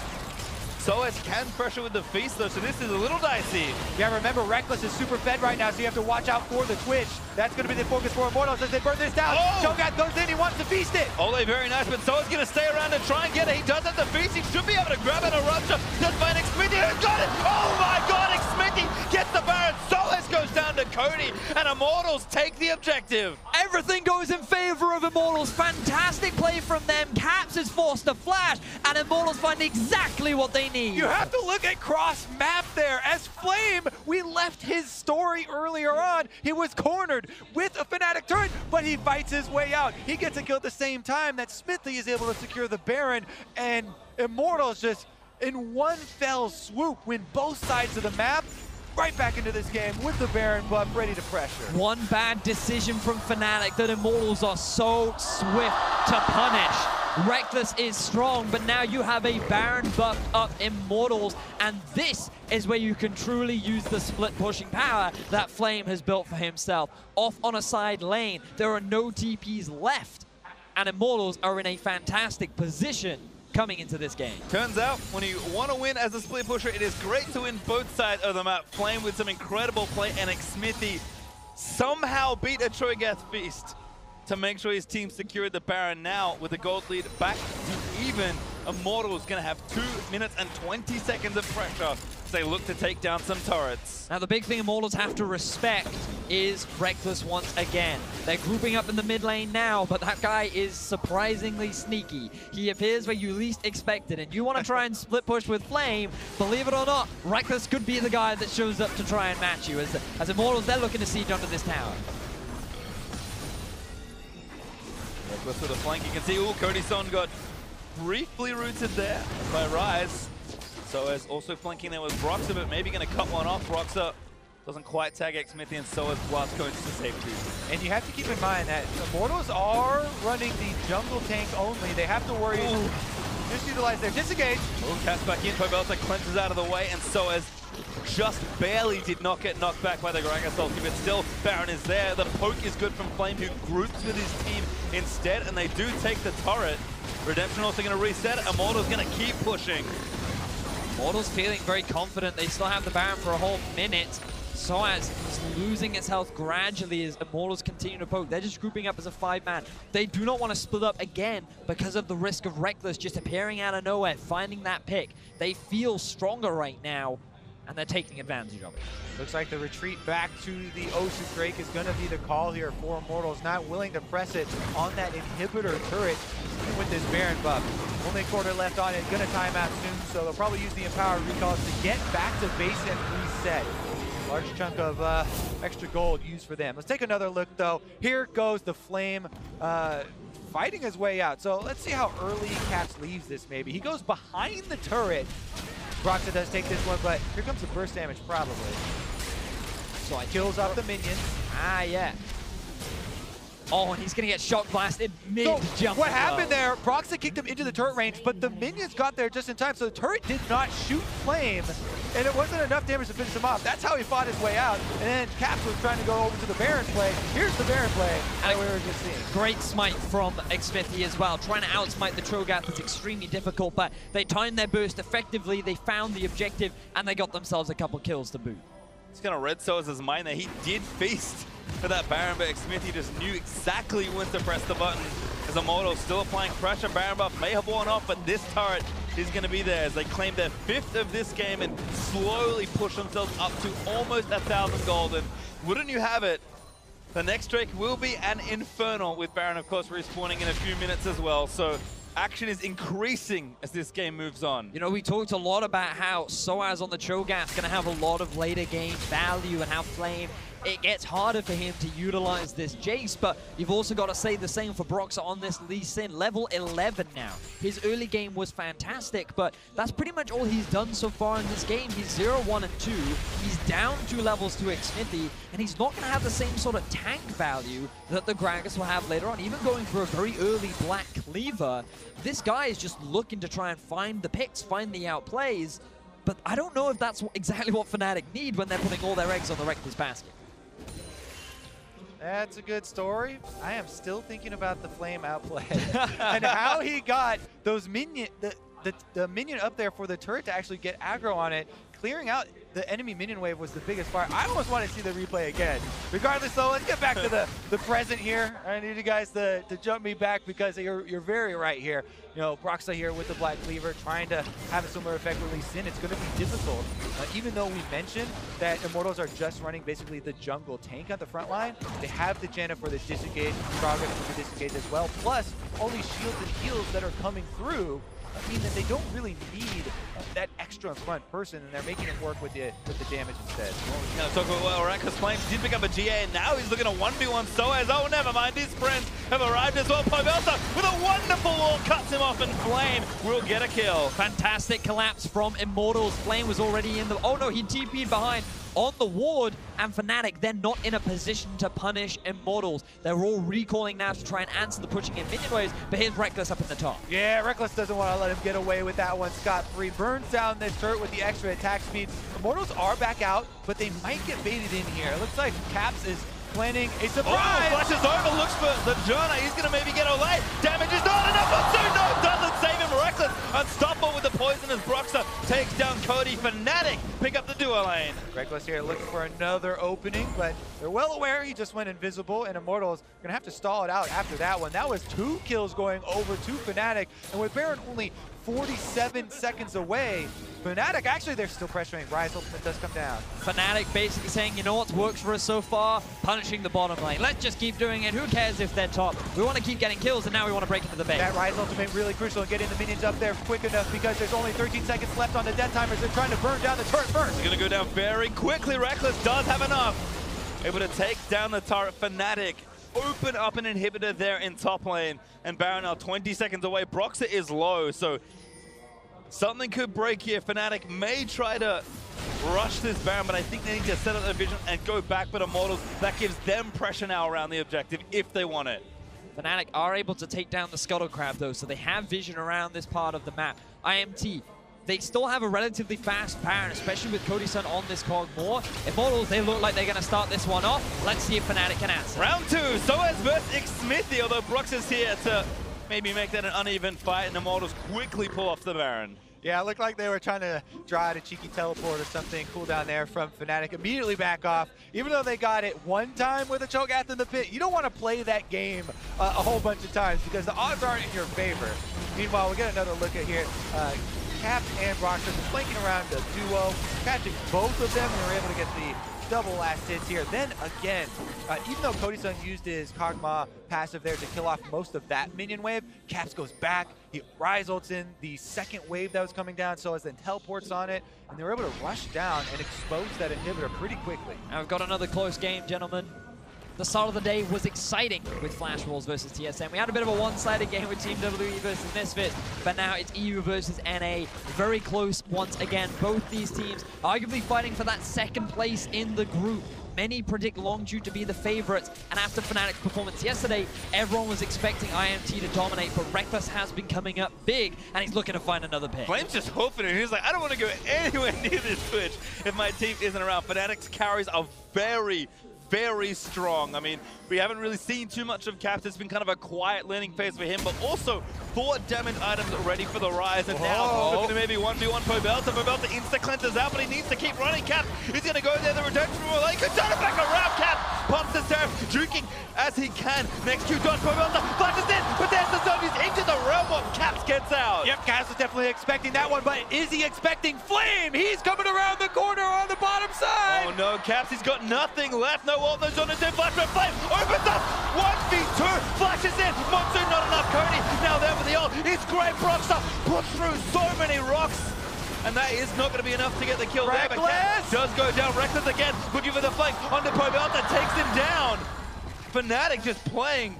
sOAZ can pressure with the feast though, so this is a little dicey. Yeah, remember, Rekkles is super fed right now, so you have to watch out for the Twitch. That's going to be the focus for Immortals as they burn this down. Cho'Gath goes in, he wants to feast it. Olleh very nice, but sOAZ going to stay around and try and get it. He does have the feast, he should be able to grab it. A rupture, does find Xmithie, who's got it! Oh my god, Xmithie gets the Baron. sOAZ goes down to Cody, and Immortals take the objective. Everything goes in favor of Immortals. Fantastic play from them. Caps is forced to flash, and Immortals find exactly what they need. You have to look at cross map there. As Flame, we left his story earlier on. He was cornered with a Fnatic turret, but he fights his way out. He gets a kill at the same time that Xmithie is able to secure the Baron, and Immortals just in one fell swoop win both sides of the map. Right back into this game with the Baron buff, ready to pressure. One bad decision from Fnatic that Immortals are so swift to punish. Rekkles is strong, but now you have a Baron buffed up Immortals, and this is where you can truly use the split pushing power that Flame has built for himself. Off on a side lane, there are no TPs left, and Immortals are in a fantastic position coming into this game. Turns out, when you want to win as a split pusher, it is great to win both sides of the map. Flame with some incredible play, and Xmithie somehow beat a Cho'Gath feast to make sure his team secured the Baron. Now, with the gold lead back to even, Immortals going to have 2 minutes and 20 seconds of pressure as they look to take down some turrets. Now, the big thing Immortals have to respect is Rekkles once again. They're grouping up in the mid lane now, but that guy is surprisingly sneaky. He appears where you least expect it, and you want to try and split push with Flame. Believe it or not, Rekkles could be the guy that shows up to try and match you. As Immortals, they're looking to siege onto this tower. Rekkles with a flank, you can see, Cody Sun got briefly rooted there by Ryze. sOAZ also flanking there with Broxah, but maybe going to cut one off. Broxah doesn't quite tag Xmithie, and sOAZ blast codes to safety. And you have to keep in mind that Immortals are running the jungle tank only. They have to worry, just utilize their disengage. Cast back in, Pobelter cleanses out of the way, and sOAZ just barely did not get knocked back by the Gragas ulti, but still Baron is there. The poke is good from Flame, who groups with his team instead, and they do take the turret. Redemption also going to reset. Immortals going to keep pushing. Immortals feeling very confident. They still have the Baron for a whole minute. sOAZ is losing its health gradually as Immortals continue to poke. They're just grouping up as a 5-man. They do not want to split up again because of the risk of Rekkles just appearing out of nowhere, finding that pick. They feel stronger right now, and they're taking advantage of it. Looks like the retreat back to the Ocean Drake is going to be the call here for Immortals, not willing to press it on that inhibitor turret with this Baron buff. Only quarter left on it, going to time out soon, so they'll probably use the Empower recalls to get back to base and reset. Large chunk of extra gold used for them. Let's take another look, though. Here goes the Flame fighting his way out. So let's see how early Caps leaves this, maybe. He goes behind the turret. Broxah does take this one, but here comes the burst damage, probably. So it kills off the minions. Ah, yeah. Oh, and he's going to get shock blasted mid-jump. So what happened there, Broxah kicked him into the turret range, but the minions got there just in time, so the turret did not shoot Flame, and it wasn't enough damage to finish him off. That's how he fought his way out, and then Caps was trying to go over to the Baron play. Here's the Baron play that we were just seeing. Great smite from Xmithie as well. Trying to outsmite the Cho'Gath is extremely difficult, but they timed their burst effectively, they found the objective, and they got themselves a couple kills to boot. It's going to read sOAZ's mind there. He did feast for that Baron, but Xmithie just knew exactly when to press the button. As Immortals still applying pressure, Baron buff may have worn off, but this turret is going to be there as they claim their 5th of this game and slowly push themselves up to almost 1,000 gold. And wouldn't you have it, the next Drake will be an Infernal, with Baron, of course, respawning in a few minutes as well. So action is increasing as this game moves on. You know, we talked a lot about how sOAZ on the Cho'Gath is going to have a lot of later game value and how Flame, it gets harder for him to utilize this Jayce, but you've also got to say the same for Broxah on this Lee Sin, level 11 now. His early game was fantastic, but that's pretty much all he's done so far in this game. He's 0, 1, and 2. He's down 2 levels to Xmithie, and he's not going to have the same sort of tank value that the Gragas will have later on. Even going for a very early Black Cleaver, this guy is just looking to try and find the picks, find the outplays, but I don't know if that's exactly what Fnatic need when they're putting all their eggs on the Rekkles basket. That's a good story. I am still thinking about the Flame outplay and how he got those minions. the minion up there for the turret to actually get aggro on it. Clearing out the enemy minion wave was the biggest part. I almost want to see the replay again. Regardless, though, let's get back to the present here. I need you guys to jump me back because you're very right here. You know, Broxah here with the Black Cleaver trying to have a similar effect with Lee Sin. It's going to be difficult. Even though we mentioned that Immortals are just running basically the jungle tank on the front line, they have the Janna for the disengage, Gragas for the disengage as well. Plus, all these shields and heals that are coming through mean that they don't really need that extra front person, and they're making it work with the damage instead. Well, talk about Rekkles Flames did pick up a GA, and now he's looking at 1v1 sOAZ. Oh, never mind, his friends have arrived as well. Pobelter with a wonderful wall cuts him off, and Flame will get a kill. Fantastic collapse from Immortals. Flame was already in the... Oh no, he TP'd behind on the ward, and Fnatic, they're not in a position to punish Immortals. They're all recalling now to try and answer the pushing in minion waves, but here's Rekkles up in the top. Yeah, Rekkles doesn't want to let him get away with that one scot-free. Burns down this turret with the extra attack speed. Immortals are back out, but they might get baited in here. It looks like Caps is planning a surprise. Oh, flashes over, looks for the Janna. He's going to maybe get Olleh. Damage is not enough. No, doesn't save him. Rekkles unstoppable with the poison as Broxah takes down Cody. Fnatic pick up the duo lane. Rekkles here looking for another opening, but they're well aware he just went invisible, and Immortals going to have to stall it out after that one. That was 2 kills going over to Fnatic, and with Baron only 47 seconds away, Fnatic, actually, they're still pressuring. Ryze ultimate does come down. Fnatic basically saying, you know what's worked for us so far? Punishing the bottom lane. Let's just keep doing it. Who cares if they're top? We want to keep getting kills, and now we want to break into the base. That Ryze ultimate really crucial in getting the minions up there quick enough because there's only 13 seconds left on the death timers. They're trying to burn down the turret first. They're going to go down very quickly. Rekkles does have enough. Able to take down the turret. Fnatic open up an inhibitor there in top lane, and Baron now 20 seconds away. Broxah is low, so something could break here. Fnatic may try to rush this Baron, but I think they need to set up their vision and go back with Immortals. That gives them pressure now around the objective if they want it. Fnatic are able to take down the Scuttle Crab, though, so they have vision around this part of the map. IMT, they still have a relatively fast Baron, especially with Cody Sun on this Kog'Maw. Immortals, they look like they're going to start this one off. Let's see if Fnatic can answer. Round 2, sOAZ versus Xmithie, although Broxah's here to maybe make that an uneven fight, and Immortals quickly pull off the Baron. Yeah, it looked like they were trying to draw out a cheeky teleport or something cool down there from Fnatic. Immediately back off, even though they got it one time with a Cho'Gath in the pit. You don't want to play that game a whole bunch of times because the odds aren't in your favor. Meanwhile, we get another look at here. Caps and Broxah flanking around the duo, catching both of them, and they were able to get the double last hits here. Then again, even though Cody Sun used his Kog'Maw passive there to kill off most of that minion wave, Caps goes back, he Ryze ults in the second wave that was coming down, sOAZ then teleports on it, and they were able to rush down and expose that inhibitor pretty quickly. Now we've got another close game, gentlemen. The start of the day was exciting with Flash Wolves versus TSM. We had a bit of a one-sided game with Team WE versus Misfits, but now it's EU versus NA. Very close once again. Both these teams arguably fighting for that second place in the group. Many predict Longitude to be the favorites, and after Fnatic's performance yesterday, everyone was expecting IMT to dominate, but Rekkles has been coming up big, and he's looking to find another pick. Flame's just hoofing it. He's like, I don't want to go anywhere near this Twitch if my team isn't around. Fnatic's carries are very strong. I mean, we haven't really seen too much of Caps. It's been kind of a quiet learning phase for him, but also 4 damage items ready for the Ryze. And now looking to maybe 1v1 Pobelter. Pobelter insta-cleanses out, but he needs to keep running. Caps is going to go there. The redemption from Olleh. Could turn it back around. Caps pumps the Seraph, juking as he can. Next Q dodge. Pobelter flashes in, but there's the zone. He's into the realm of Caps gets out. Yep, Caps was definitely expecting that one, but is he expecting Flame? He's coming around the corner on the bottom side. Oh no, Caps, he's got nothing left. No ult, no zone, no flash from Flame. Opens up, 1v2, flashes in. Monsoon not enough. Cody now there for the ult. It's great. Broxah puts through so many rocks. And that is not going to be enough to get the kill there, but Caps does go down. Rekkles again, looking for the flank onto Pobelter, takes him down. Fnatic just playing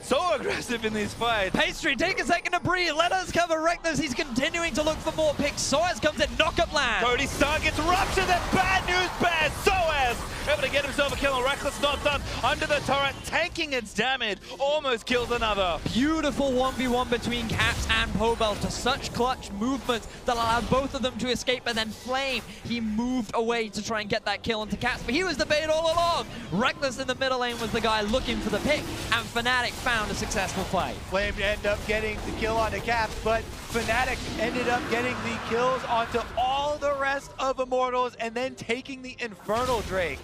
so aggressive in these fights. Pastry, take a second to breathe. Let us cover Rekkles. He's continuing to look for more picks. sOAZ comes in, knock-up land. Cody Sun gets ruptured. That bad news bears. sOAZ able to get himself a kill. Rekkles not done. Under the turret, tanking its damage. Almost kills another. Beautiful 1v1 between Caps and Pobelter. Such clutch movements that allowed both of them to escape. And then Flame, he moved away to try and get that kill onto Caps. But he was the bait all along. Rekkles in the middle lane was the guy looking for the pick. And Fnatic found found a successful fight. Flame ended up getting the kill onto Caps, but Fnatic ended up getting the kills onto all the rest of Immortals and then taking the Infernal Drake.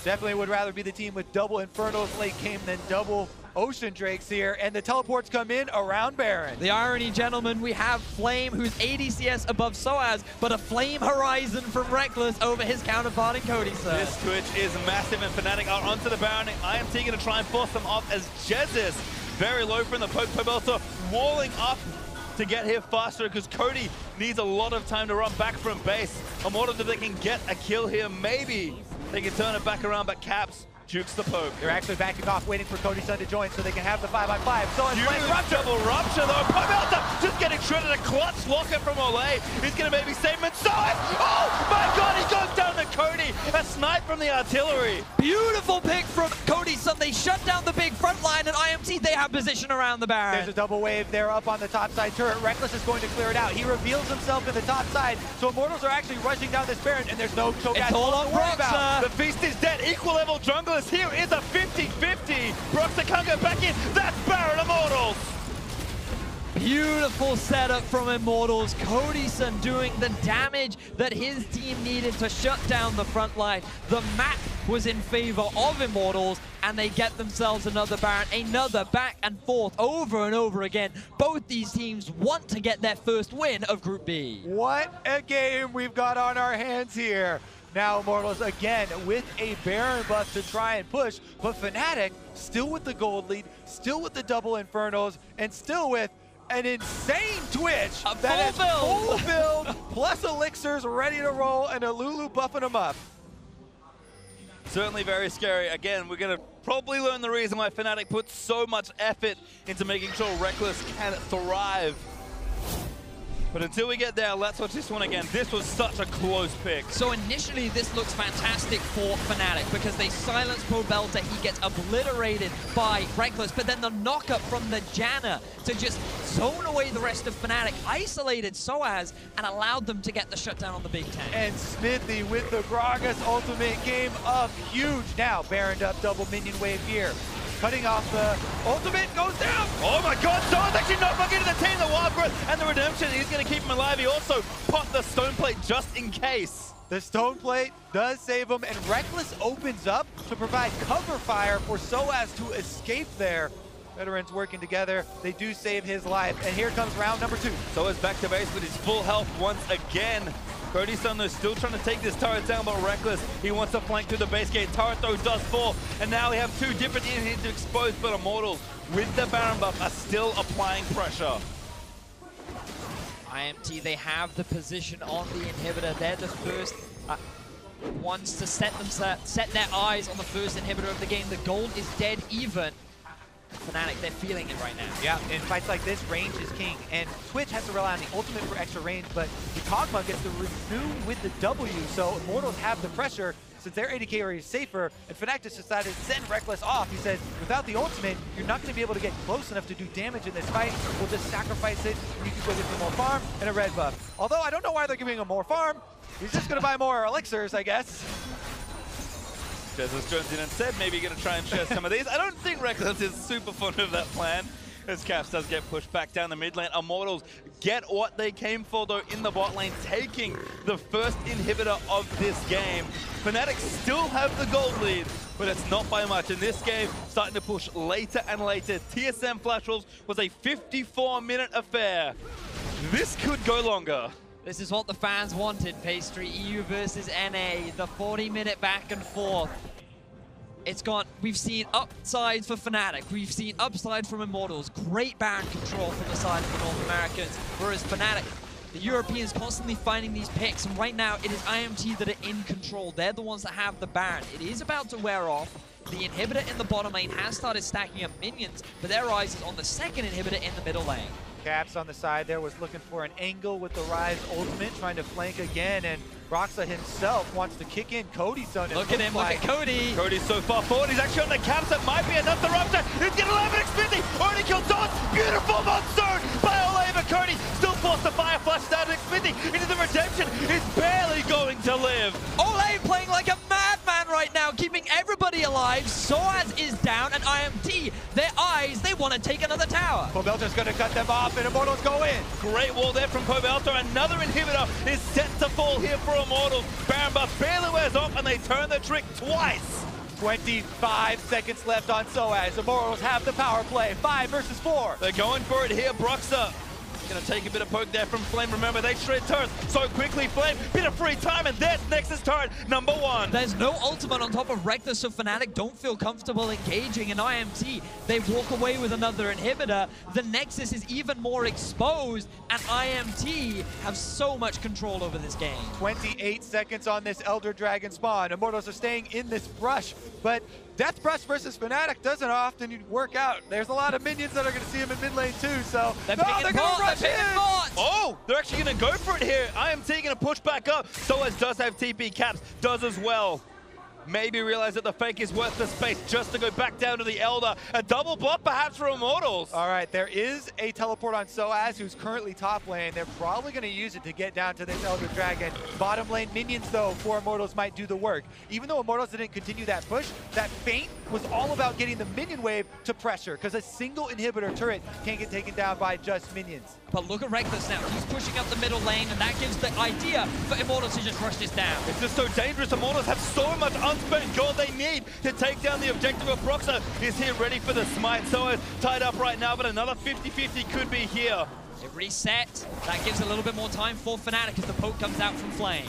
Definitely would rather be the team with double Infernals late game than double Ocean Drakes here, and the teleports come in around Baron. The irony, gentlemen, we have Flame, who's ADCS above sOAZ, but a Flame Horizon from Rekkles over his counterpart in Cody Sun. This Twitch is massive, and Fnatic are onto the Baron. IMT going to try and force them off as Jesiz, very low from the poke. Pobelter walling up to get here faster because Cody needs a lot of time to run back from base. Immortals, if they can get a kill here, maybe they can turn it back around, but Caps jukes the poke. They're actually backing off, waiting for Cody Sun to join so they can have the 5-on-5. So huge double rupture though. Pobelter just getting shredded. A clutch locker from Olleh. He's going to maybe save him inside. Oh my god, he goes down to Cody. A snipe from the artillery. Beautiful pick from Cody Sun. They shut down the big front line, and IMT, they have position around the Baron. There's a double wave there up on the top side turret. Rekkles is going to clear it out. He reveals himself in the top side, so Immortals are actually rushing down this Baron, and there's no Cho'Gath it's all on to worry about. Broxah. The feast is dead. Equal level junglers. Here is a 50-50. Broxah can't go back in. That's Baron Immortals. Beautiful setup from Immortals. Cody Sun doing the damage that his team needed to shut down the front line. The map was in favor of Immortals, and they get themselves another Baron, another back and forth over and over again. Both these teams want to get their first win of Group B. What a game we've got on our hands here. Now Immortals again with a Baron buff to try and push, but Fnatic still with the gold lead, still with the double Infernals, and still with an insane Twitch that is full build, plus elixirs ready to roll, and a Lulu buffing them up. Certainly very scary. Again, we're going to probably learn the reason why Fnatic put so much effort into making sure Rekkles can thrive. But until we get there, let's watch this one again. This was such a close pick. So initially, this looks fantastic for Fnatic because they silence Pobelter. He gets obliterated by Rekkles, but then the knockup from the Janna to just zone away the rest of Fnatic, isolated sOAZ, and allowed them to get the shutdown on the big tank. And Xmithie with the Gragas ultimate came up huge. Now, Baroned up, double minion wave here. Cutting off the ultimate, goes down. Oh my god, sOAZ actually not back into the team, the wild growth and the redemption. He's going to keep him alive. He also popped the stone plate just in case. The stone plate does save him, and Rekkles opens up to provide cover fire for sOAZ to escape there. Veterans working together, they do save his life, and here comes round number 2. sOAZ back to base with his full health once again. Cody Sun though still trying to take this turret down, but Rekkles, he wants to flank through the base gate. Turret though does fall, and now we have two different units to expose, but Immortals with the Baron buff are still applying pressure. IMT, they have the position on the inhibitor. They're the first ones to set their eyes on the first inhibitor of the game. The gold is dead even. Fnatic, they're feeling it right now. Yeah, in fights like this, range is king, and Twitch has to rely on the ultimate for extra range, but the Kog'Maw gets to renew with the W, so Immortals have the pressure since their AD carry is safer, and Fnatic just decided to send Rekkles off. He said, without the ultimate, you're not going to be able to get close enough to do damage in this fight. We'll just sacrifice it, and you can go get some more farm and a red buff. Although I don't know why they're giving him more farm. He's just going to buy more elixirs, I guess. Jesiz joins in and said maybe you're going to try and share some of these. I don't think Rekkles is super fond of that plan, as Caps does get pushed back down the mid lane. Immortals get what they came for, though, in the bot lane, taking the first inhibitor of this game. Fnatic still have the gold lead, but it's not by much. In this game, starting to push later and later. TSM Flash Wolves was a 54-minute affair. This could go longer. This is what the fans wanted, Pastry. EU versus NA, the 40-minute back and forth. It's gone. We've seen upsides for Fnatic. We've seen upside from Immortals. Great Baron control from the side of the North Americans. Whereas Fnatic, the Europeans constantly finding these picks. And right now, it is IMT that are in control. They're the ones that have the Baron. It is about to wear off. The inhibitor in the bottom lane has started stacking up minions, but their eyes is on the second inhibitor in the middle lane. Caps on the side there was looking for an angle with the Ryze ultimate, trying to flank again, and Broxah himself wants to kick in Cody Sun. Look at him, look at Cody. Cody's so far forward, he's actually on the Caps, that might be enough to rupture. He's gonna live in Xmithie, already killed sOAZ. Beautiful monster by Olleh, but Cody still forced the fire flash down to Xmithie into the redemption. He's barely going to live. Olleh playing like a madman right right now, keeping everybody alive. sOAZ is down, and IMT, their eyes, they want to take another tower. Pobelter's going to cut them off, and Immortals go in. Great wall there from Pobelter. Another inhibitor is set to fall here for Immortals. Baron buff barely wears off, and they turn the trick twice. 25 seconds left on sOAZ. Immortals have the power play. 5 versus 4. They're going for it here. Broxah gonna take a bit of poke there from Flame. Remember, they shred turrets so quickly. Flame, bit of free time, and there's Nexus turret number 1. There's no ultimate on top of Rekkles, so Fnatic don't feel comfortable engaging in IMT. They walk away with another inhibitor. The Nexus is even more exposed, and IMT have so much control over this game. 28 seconds on this Elder Dragon spawn. Immortals are staying in this brush, but Death Brush versus Fnatic doesn't often work out. There's a lot of minions that are going to see him in mid lane too, so they're going to rush in. Oh, they're actually going to go for it here. IMT going to push back up. sOAZ does have TP caps, does as well. Maybe realize that the fake is worth the space just to go back down to the Elder. A double block perhaps for Immortals. All right, there is a teleport on sOAZ, who's currently top lane. They're probably going to use it to get down to this Elder Dragon. Bottom lane minions, though, for Immortals might do the work. Even though Immortals didn't continue that push, that feint was all about getting the minion wave to pressure, because a single inhibitor turret can't get taken down by just minions. But look at Rekkles now. He's pushing up the middle lane, and that gives the idea for Immortals to just rush this down. It's just so dangerous. Immortals have so much unspent gold they need to take down the objective of Broxah. Is here ready for the smite. sOAZ tied up right now, but another 50-50 could be here. It reset. That gives a little bit more time for Fnatic as the poke comes out from Flame.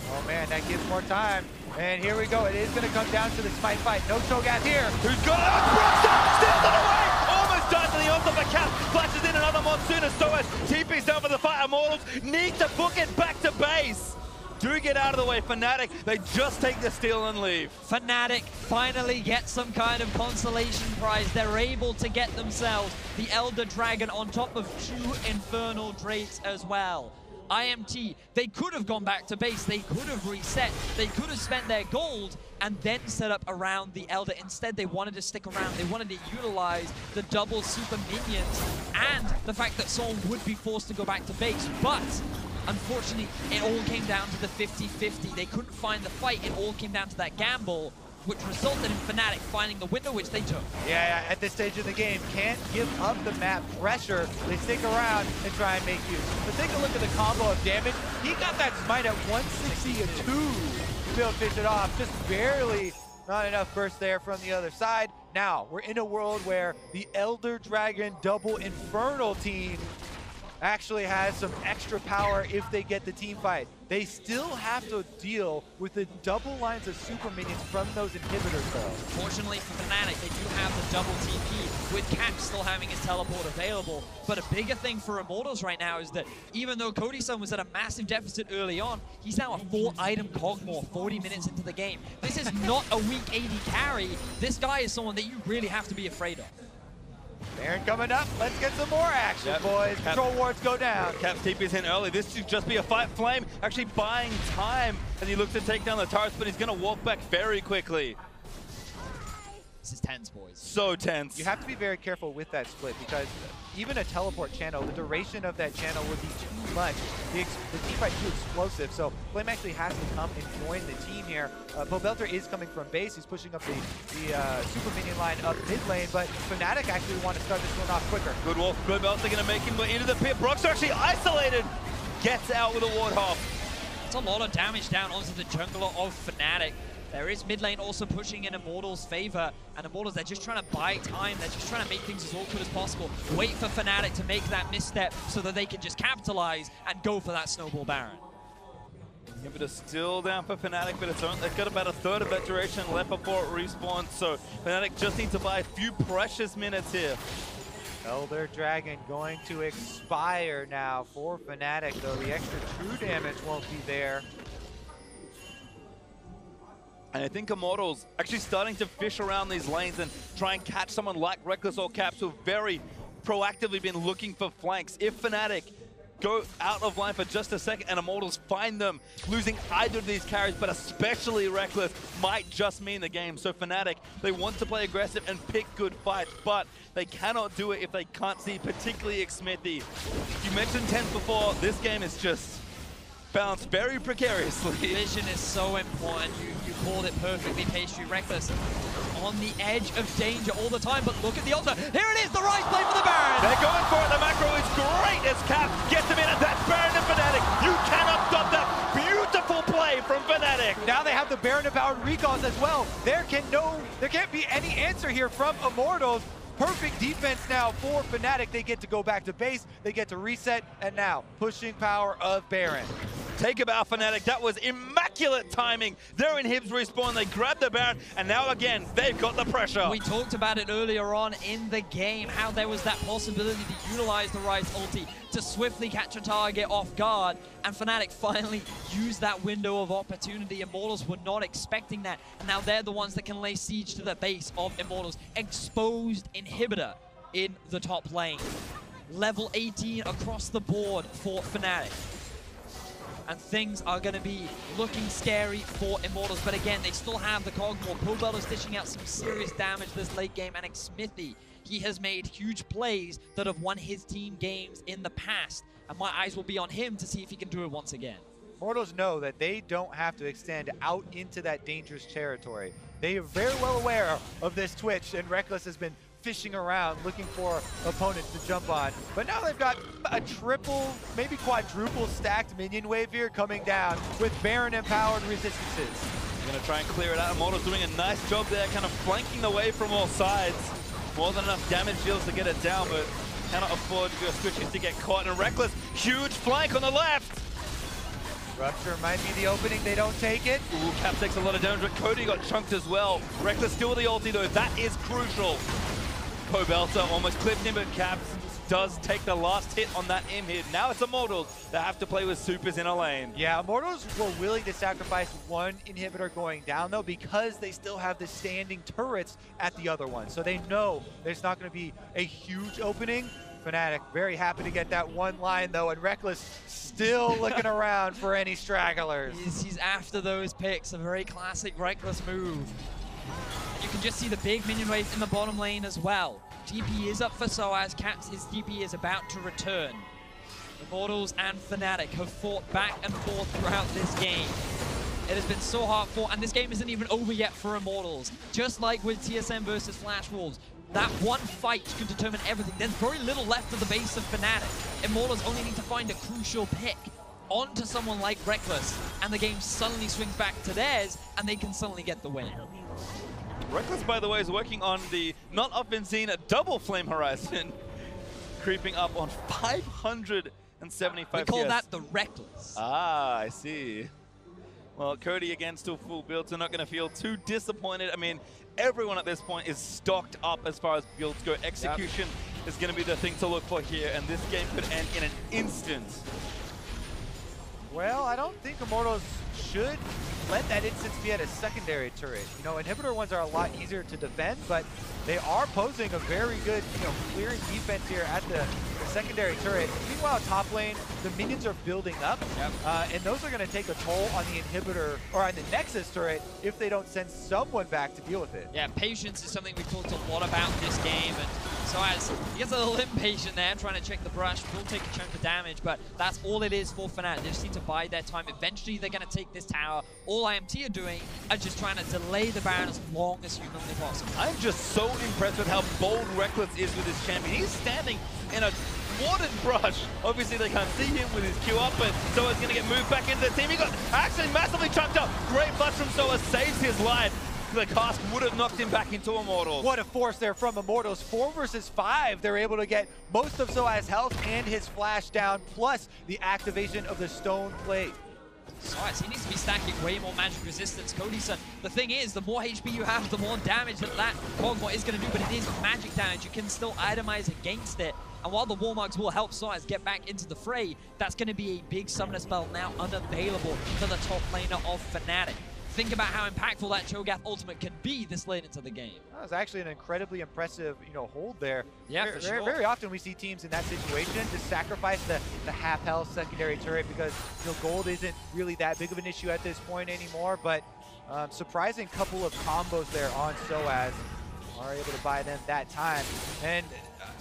Oh man, that gives more time. And here we go. It is going to come down to the smite fight. No Cho'Gath here. Who's got it? Broxah steals it away! Almost dies to the onslaught, but Cap flashes in another monsoon as sOAZ TP's down for the fight. Immortals need to book it back to base. Do get out of the way, Fnatic. They just take the steal and leave. Fnatic finally get some kind of consolation prize. They're able to get themselves the Elder Dragon on top of 2 Infernal Drakes as well. IMT, they could have gone back to base, they could have reset, they could have spent their gold and then set up around the Elder. Instead, they wanted to stick around, they wanted to utilize the double super minions and the fact that someone would be forced to go back to base. But unfortunately, it all came down to the 50-50. They couldn't find the fight, it all came down to that gamble, which resulted in Fnatic finding the window, which they took. Yeah, at this stage of the game, can't give up the map pressure. They stick around and try and make use. But take a look at the combo of damage. He got that smite at 160 and 2 to be able to finish it off. Just barely, not enough burst there from the other side. Now, we're in a world where the Elder Dragon double Infernal team actually has some extra power if they get the team fight. They still have to deal with the double lines of super minions from those inhibitors though. Fortunately for Fnatic, they do have the double TP, with Cap still having his teleport available. But a bigger thing for Immortals right now is that even though Cody Sun was at a massive deficit early on, he's now a 4-item Kog'Maw 40 minutes into the game. This is not a weak AD carry. This guy is someone that you really have to be afraid of. Baron coming up. Let's get some more action, boys. Control wards go down. Cap's TP's in early. This should just be a fight. Flame actually buying time as he looks to take down the turrets, but he's going to walk back very quickly. This is tense, boys. So tense. You have to be very careful with that split because even a teleport channel, the duration of that channel would be too much. The team fight too explosive, so Flame actually has to come and join the team here. Pobelter is coming from base. He's pushing up the super minion line up mid lane, but Fnatic actually want to start this one off quicker. Good wolf. Pobelter going to make him go into the pit. Broxah actually isolated. Gets out with a Warthog. It's a lot of damage down onto the jungler of Fnatic. There is mid lane also pushing in Immortals' favor, and Immortals, they're just trying to buy time. They're just trying to make things as awkward as possible. Wait for Fnatic to make that misstep so that they can just capitalize and go for that Snowball Baron. Yeah, but it's still down for Fnatic, but they've got about a third of that duration left before it respawns, so Fnatic just need to buy a few precious minutes here. Elder Dragon going to expire now for Fnatic, though the extra true damage won't be there. And I think Immortals actually starting to fish around these lanes and try and catch someone like Rekkles or Caps who've very proactively been looking for flanks. If Fnatic go out of line for just a second and Immortals find them, losing either of these carries, but especially Rekkles, might just mean the game. So Fnatic, they want to play aggressive and pick good fights, but they cannot do it if they can't see particularly Xmithie. You mentioned 10 before, this game is just balanced very precariously. Vision is so important. You called it perfectly, Pastry. Rekkles on the edge of danger all the time, but look at the ultimate. Here it is, the Ryze play for the Baron. They're going for it. The macro is great as Cap gets him in, and that's Baron and Fnatic. You cannot stop that beautiful play from Fnatic. Now they have the Baron-empowered recalls as well. There can't be any answer here from Immortals. Perfect defense now for Fnatic. They get to go back to base, they get to reset, and now pushing power of Baron. Take about Fnatic. That was immaculate timing. Their inhibs respawn, they grab the Baron, and now again, they've got the pressure. We talked about it earlier on in the game, how there was that possibility to utilize the Ryze ulti to swiftly catch a target off guard, and Fnatic finally used that window of opportunity. Immortals were not expecting that, and now they're the ones that can lay siege to the base of Immortals. Exposed inhibitor in the top lane. Level 18 across the board for Fnatic. And things are going to be looking scary for Immortals. But again, they still have the Kog'Maw. Pobelter's dishing out some serious damage this late game. And Xmithie, he has made huge plays that have won his team games in the past. And my eyes will be on him to see if he can do it once again. Immortals know that they don't have to extend out into that dangerous territory. They are very well aware of this Twitch, and Rekkles has been fishing around looking for opponents to jump on. But now they've got a triple, maybe quadruple stacked minion wave here coming down with Baron empowered resistances. They're going to try and clear it out. Immortals doing a nice job there, kind of flanking the way from all sides. More than enough damage deals to get it down, but cannot afford to go switches to get caught. And Rekkles, huge flank on the left. Rupture might be the opening, they don't take it. Ooh, Cap takes a lot of damage, but Cody got chunked as well. Rekkles still with the ulti though, that is crucial. Pobelter almost clipped him, but Cap does take the last hit on that hit. Now it's Immortals that have to play with supers in a lane. Yeah, Immortals were willing to sacrifice one inhibitor going down though, because they still have the standing turrets at the other one. So they know there's not going to be a huge opening. Fnatic very happy to get that one line though, and Rekkles still looking around for any stragglers. He's after those picks, a very classic Rekkles move. And you can just see the big minion wave in the bottom lane as well. TP is up for sOAZ, Caps, his TP is about to return. Immortals and Fnatic have fought back and forth throughout this game. It has been so hard fought, and this game isn't even over yet for Immortals. Just like with TSM versus Flash Wolves, that one fight could determine everything. There's very little left of the base of Fnatic. Immortals only need to find a crucial pick onto someone like Rekkles, and the game suddenly swings back to theirs, and they can suddenly get the win. Rekkles, by the way, is working on the not often seen double flame horizon, creeping up on 575 We call PS. that the Rekkles. Ah, I see. Well, Cody again still full build, so not going to feel too disappointed. I mean, everyone at this point is stocked up as far as builds go. Execution is going to be the thing to look for here, and this game could end in an instant. Well, I don't think Immortals should let that instance be at a secondary turret. You know, inhibitor ones are a lot easier to defend, but they are posing a very good, clearing defense here at the secondary turret. Meanwhile, top lane, the minions are building up, and those are going to take a toll on the inhibitor, or on the Nexus turret, if they don't send someone back to deal with it. Yeah, patience is something we've talked a lot about this game, and sOAZ, he gets a little impatient there, trying to check the brush, will take a chunk of damage, but that's all it is for Fnatic. They just need to bide their time. Eventually, they're going to take this tower. All IMT are doing are just trying to delay the Baron as long as humanly possible. I'm just so impressed with how bold Rekkles is with his champion. He's standing in a watered brush. Obviously, they can't see him with his Q up, but sOAZ going to get moved back into the team. He got actually massively chunked up. Great flush from sOAZ, saves his life. The cast would have knocked him back into Immortals. What a force there from Immortals. 4 versus 5. They're able to get most of sOAZ's health and his flash down, plus the activation of the stone plate. sOAZ, he needs to be stacking way more magic resistance. Cody Sun, the thing is, the more HP you have, the more damage that Kog'Maw is going to do, but it is magic damage. You can still itemize against it. And while the Warmugs will help sOAZ get back into the fray, that's going to be a big summoner spell now unavailable to the top laner of Fnatic. Think about how impactful that Cho'Gath ultimate can be this late into the game. That was actually an incredibly impressive, hold there. Yeah, for sure. Very often we see teams in that situation just sacrifice the half health secondary turret because gold isn't really that big of an issue at this point anymore. But surprising couple of combos there on sOAZ are able to buy them that time. And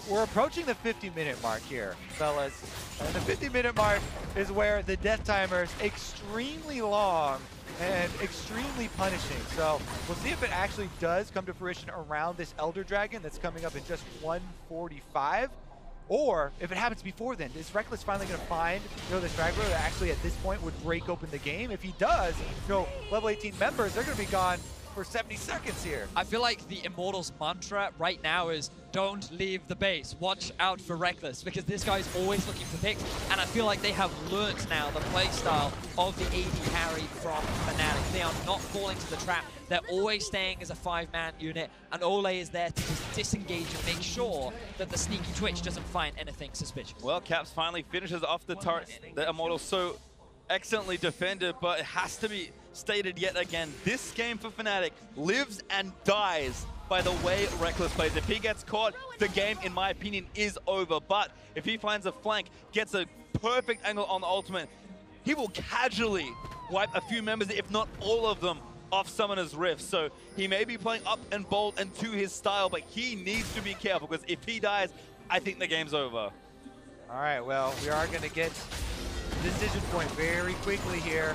we're approaching the 50-minute mark here, fellas. And the 50-minute mark is where the death timer is extremely long and extremely punishing. So we'll see if it actually does come to fruition around this Elder Dragon that's coming up in just 1:45. Or if it happens before then, is Rekkles finally going to find this frag row that actually at this point would break open the game? If he does, level 18 members, they're going to be gone for 70 seconds here. I feel like the Immortals mantra right now is don't leave the base. Watch out for Rekkles, because this guy's always looking for picks, and I feel like they have learnt now the playstyle of the AD carry from Fnatic. They are not falling to the trap. They're always staying as a 5-man unit, and Olleh is there to just disengage and make sure that the sneaky Twitch doesn't find anything suspicious. Well, Caps finally finishes off the turret. The Immortals so excellently defended, but it has to be stated yet again, this game for Fnatic lives and dies by the way Rekkles plays. If he gets caught, the game, in my opinion, is over. But if he finds a flank, gets a perfect angle on the ultimate, he will casually wipe a few members, if not all of them, off Summoner's Rift. So he may be playing up and bold and to his style, but he needs to be careful, because if he dies, I think the game's over. All right, well, we are going to get the decision point very quickly here.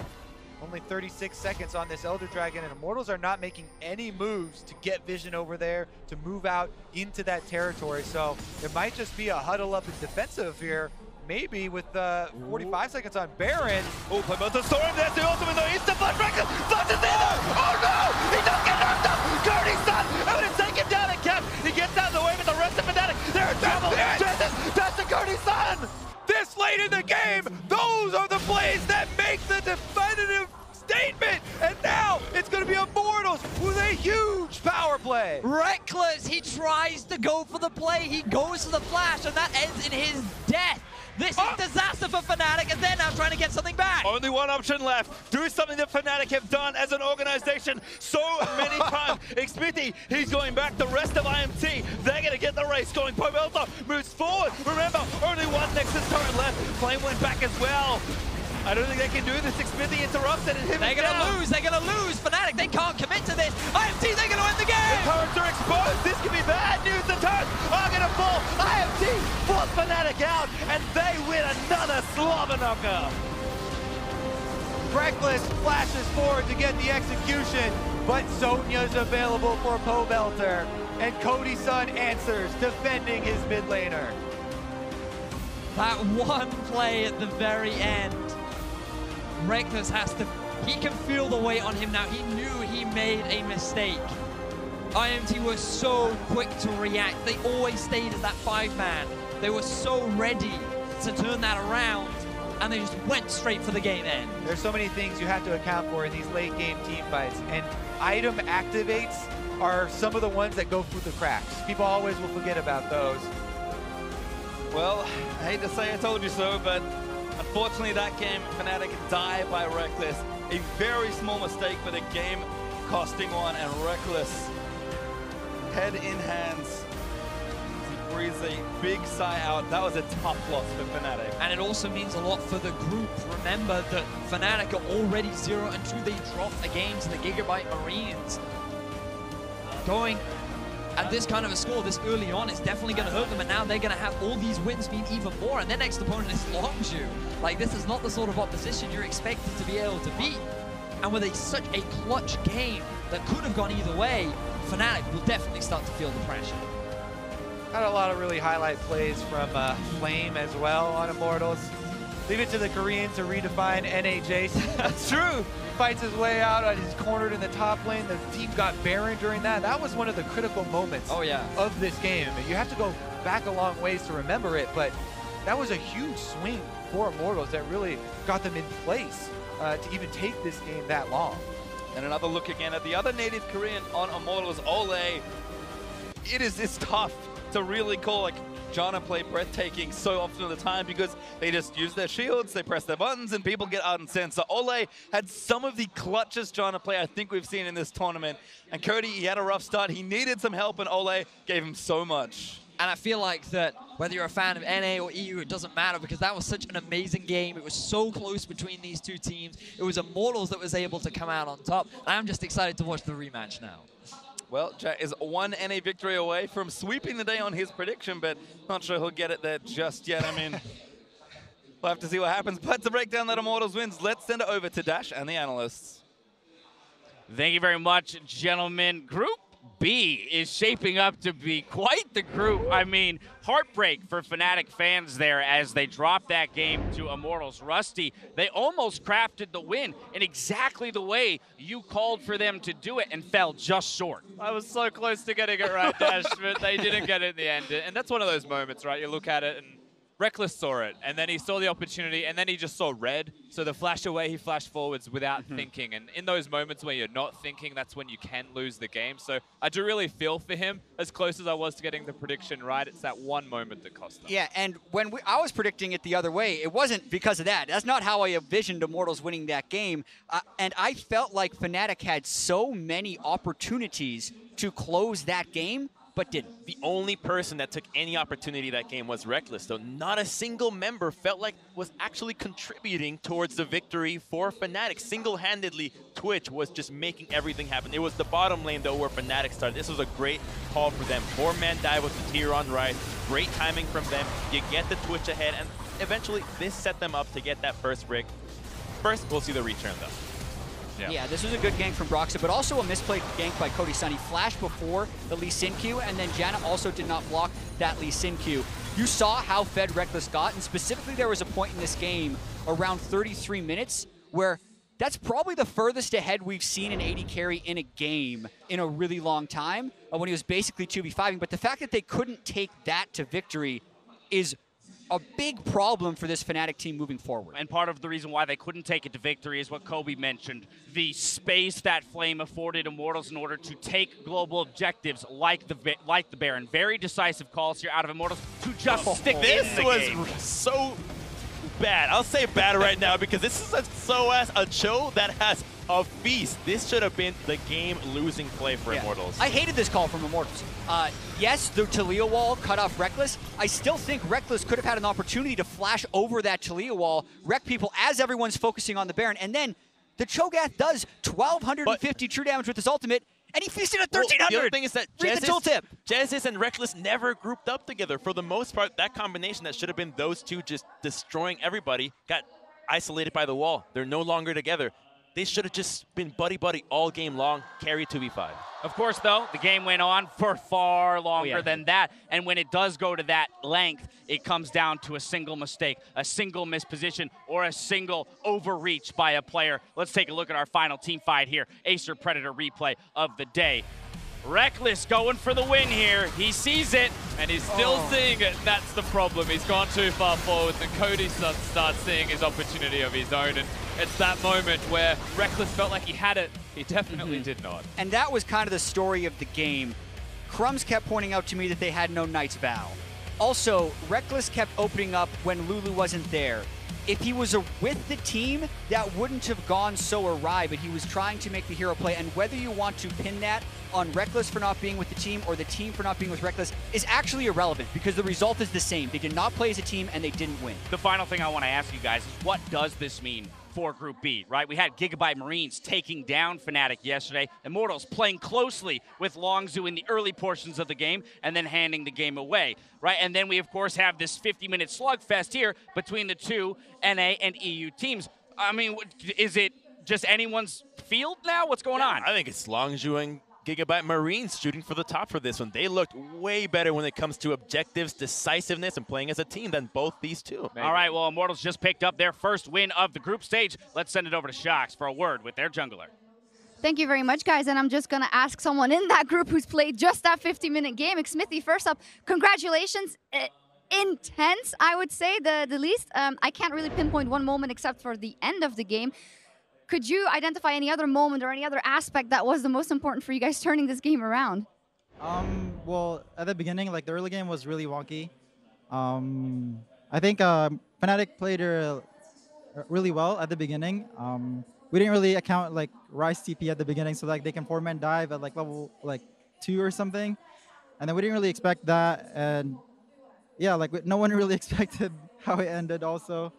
Only 36 seconds on this Elder Dragon, and Immortals are not making any moves to get vision over there, to move out into that territory. So it might just be a huddle up and defensive here, maybe with 45 seconds on Baron. Oh, Pobelter storm, there's the ultimate, though. He's the flash Rekkles, flashes in there. Oh no, he does get knocked up. Cody Sun, I'm gonna take him down and Cap. He gets out of the way, but the rest of Fnatic, they're in trouble. Jesiz, that's the Cody Sun. This late in the game, those are the plays that make the definitive statement. And now it's going to be Immortals with a huge power play. Rekkles, he tries to go for the play, he goes for the flash, and that ends in his death. This is disaster for Fnatic, and they're now trying to get something back. Only one option left. Do something that Fnatic have done as an organization so many times. Xmithie, he's going back. The rest of IMT, they're going to get the race going. Pobelter moves forward. Remember, only one Nexus turret left. Flame went back as well. I don't think they can do this. Xmithie interrupts it and him They're going to lose. They're going to lose. Fnatic, they can't commit to this. IMT, they're going to win the game. The turrets are exposed. This could be bad news. The turrets are going to fall. IMT force Fnatic out, and they win another slobber knocker. Rekkles flashes forward to get the execution, but Sonya's available for Pobelter, and Cody Sun answers, defending his mid laner. That one play at the very end, Rekkles has to, he can feel the weight on him now. He knew he made a mistake. IMT was so quick to react. They always stayed as that 5-man. They were so ready to turn that around, and they just went straight for the game end. There's so many things you have to account for in these late game team fights, and item activates are some of the ones that go through the cracks. People always will forget about those. Well, I hate to say I told you so, but unfortunately that game, Fnatic die by Rekkles. A very small mistake, but a game costing one, and Rekkles, head in hands, he breathes a big sigh out. That was a tough loss for Fnatic. And it also means a lot for the group. Remember that Fnatic are already 0-2. They dropped a game to the Gigabyte Marines. Going at this kind of a score this early on, it's definitely going to hurt them, and now they're going to have all these wins mean even more, and their next opponent is Longzhu. Like, this is not the sort of opposition you're expected to be able to beat. And with such a clutch game that could have gone either way, Fnatic will definitely start to feel the pressure. Had a lot of really highlight plays from Flame as well on Immortals. Leave it to the Korean to redefine NA Jayce. That's true. Fights his way out, he's cornered in the top lane. The team got Baron during that. That was one of the critical moments of this game. You have to go back a long ways to remember it, but that was a huge swing for Immortals that really got them in place to even take this game that long. And another look again at the other native Korean on Immortals, Olleh. It's tough to really call like Janna play breathtaking so often at the time, because they just use their shields, they press their buttons, and people get out and send. So Olleh had some of the clutchest Janna play I think we've seen in this tournament. And Cody, he had a rough start. He needed some help, and Olleh gave him so much. And I feel like that whether you're a fan of NA or EU, it doesn't matter, because that was such an amazing game. It was so close between these two teams. It was Immortals that was able to come out on top. I'm just excited to watch the rematch now. Well, Jack is one NA victory away from sweeping the day on his prediction, but not sure he'll get it there just yet. I mean, we'll have to see what happens. But to break down that Immortals wins, let's send it over to Dash and the analysts. Thank you very much, gentlemen. Group B is shaping up to be quite the group. I mean, heartbreak for Fnatic fans there as they dropped that game to Immortals. Rusty, they almost crafted the win in exactly the way you called for them to do it and fell just short. I was so close to getting it right, Dash, but they didn't get it in the end. And that's one of those moments, right? You look at it and Rekkles saw it, and then he saw the opportunity, and then he just saw red. So the flash away, he flashed forwards without thinking. And in those moments where you're not thinking, that's when you can lose the game. So I do really feel for him. As close as I was to getting the prediction right, it's that one moment that cost them. Yeah, and when I was predicting it the other way, it wasn't because of that. That's not how I envisioned Immortals winning that game. And I felt like Fnatic had so many opportunities to close that game, but didn't. The only person that took any opportunity that game was Rekkles, though. Not a single member felt like was actually contributing towards the victory for Fnatic. Single-handedly, Twitch was just making everything happen. It was the bottom lane, though, where Fnatic started. This was a great call for them. 4-man dive with the tier on Ryze. Great timing from them. You get the Twitch ahead, and eventually this set them up to get that first brick. First, we'll see the return, though. Yeah, this was a good gank from Broxah, but also a misplayed gank by Cody Sun. He flashed before the Lee Sin Q, and then Janna also did not block that Lee Sin Q. You saw how fed Rekkles got, and specifically there was a point in this game around 33 minutes where that's probably the furthest ahead we've seen an AD carry in a game in a really long time, when he was basically 2v5ing. But the fact that they couldn't take that to victory is a big problem for this Fnatic team moving forward. And part of the reason why they couldn't take it to victory is what Kobe mentioned. The space that Flame afforded Immortals in order to take global objectives like the Baron. Very decisive calls here out of Immortals to just stick in the game. This was so bad. I'll say bad right now because this is a sOAZ, a Cho that has a feast. This should have been the game-losing play for Immortals. I hated this call from Immortals. Yes, the Taliyah wall cut off Rekkles. I still think Rekkles could have had an opportunity to flash over that Taliyah wall, wreck people as everyone's focusing on the Baron, and then the Cho'Gath does 1,250 true damage with his ultimate, and he feasted at 1,300. The other thing is that Jesiz and Rekkles never grouped up together. For the most part, that combination that should have been those two just destroying everybody got isolated by the wall. They're no longer together. They should have just been buddy-buddy all game long, carry 2v5. Of course, though, the game went on for far longer than that. And when it does go to that length, it comes down to a single mistake, a single misposition, or a single overreach by a player. Let's take a look at our final team fight here. Acer Predator replay of the day. Rekkles going for the win here. He sees it. And he's still seeing it. That's the problem. He's gone too far forward. And Cody Sun starts seeing his opportunity of his own. And it's that moment where Rekkles felt like he had it. He definitely did not. And that was kind of the story of the game. Crumbs kept pointing out to me that they had no Knight's Vow. Also, Rekkles kept opening up when Lulu wasn't there. If he was with the team, that wouldn't have gone so awry, but he was trying to make the hero play. And whether you want to pin that on Rekkles for not being with the team or the team for not being with Rekkles is actually irrelevant because the result is the same. They did not play as a team and they didn't win. The final thing I want to ask you guys is what does this mean for Group B, right? We had Gigabyte Marines taking down Fnatic yesterday. Immortals playing closely with Longzhu in the early portions of the game and then handing the game away, right? And then we, of course, have this 50-minute slugfest here between the two NA and EU teams. I mean, is it just anyone's field now? What's going on? I think it's Longzhu and Gigabyte Marines shooting for the top for this one. They looked way better when it comes to objectives, decisiveness, and playing as a team than both these two. Maybe. All right, well, Immortals just picked up their first win of the group stage. Let's send it over to Shox for a word with their jungler. Thank you very much, guys. And I'm just going to ask someone in that group who's played just that 50-minute game. Xmithie, first up, congratulations. Intense, I would say, the least. I can't really pinpoint one moment except for the end of the game. Could you identify any other moment or any other aspect that was the most important for you guys turning this game around? Well, at the beginning, like the early game was really wonky. I think Fnatic played really well at the beginning. We didn't really account like Ryze TP at the beginning, so like they can 4-man dive at like level 2 or something, and then we didn't really expect that. And yeah, like no one really expected how it ended. Also.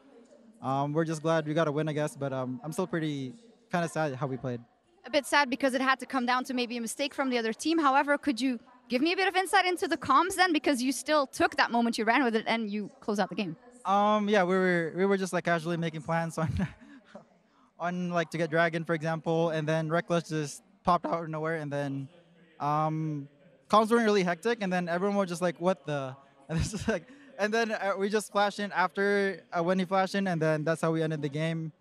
We're just glad we got a win, I guess, but I'm still pretty kind of sad how we played. A bit sad because it had to come down to maybe a mistake from the other team. However, could you give me a bit of insight into the comms then? Because you still took that moment, you ran with it, and you closed out the game. Yeah, we were just like casually making plans on on like to get Dragon, for example, and then Rekkles just popped out of nowhere, and then comms weren't really hectic, and then everyone was just like, "What the?" And this is like, and then we just flashed in after when he flashed in, and then that's how we ended the game.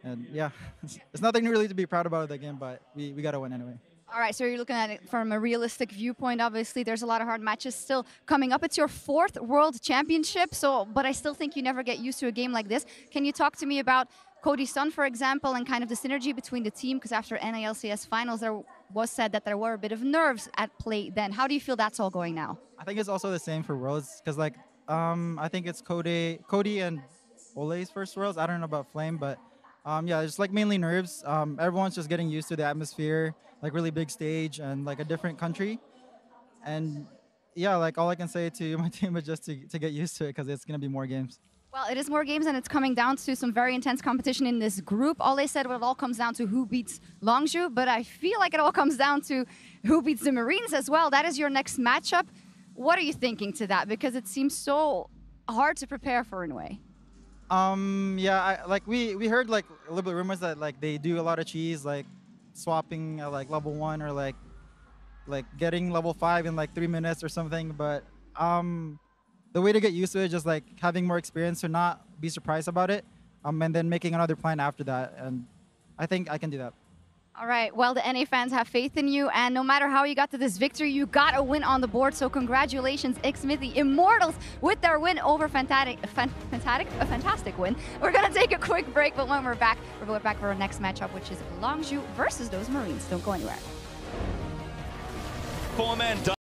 And yeah, there's nothing really to be proud about of the game, but we got to win anyway. All right, so you're looking at it from a realistic viewpoint. Obviously, there's a lot of hard matches still coming up. It's your 4th World Championship, but I still think you never get used to a game like this. Can you talk to me about Cody Sun, for example, and kind of the synergy between the team? Because after NALCS finals, there was said that there were a bit of nerves at play then. How do you feel that's all going now? I think it's also the same for Worlds, because like I think it's Cody and Olleh's first Worlds. I don't know about Flame, but yeah, it's like mainly nerves. Everyone's just getting used to the atmosphere, like really big stage and like a different country. And yeah, like all I can say to my team is just to get used to it, because it's going to be more games. Well, it is more games, and it's coming down to some very intense competition in this group. Olleh said it all comes down to who beats Longzhu, but I feel like it all comes down to who beats the Marines as well. That is your next matchup. What are you thinking to that? Because it seems so hard to prepare for in a way. Yeah, like we heard like a little bit of rumors that like they do a lot of cheese, like swapping like level 1 or like getting level 5 in like 3 minutes or something. But the way to get used to it is just like having more experience to not be surprised about it, and then making another plan after that. And I think I can do that. All right, well, the NA fans have faith in you, and no matter how you got to this victory, you got a win on the board, so congratulations, Xmithie Immortals, with their win over Fnatic. A fantastic win. We're going to take a quick break, but when we're back for our next matchup, which is Longzhu versus those Marines. Don't go anywhere. 4-man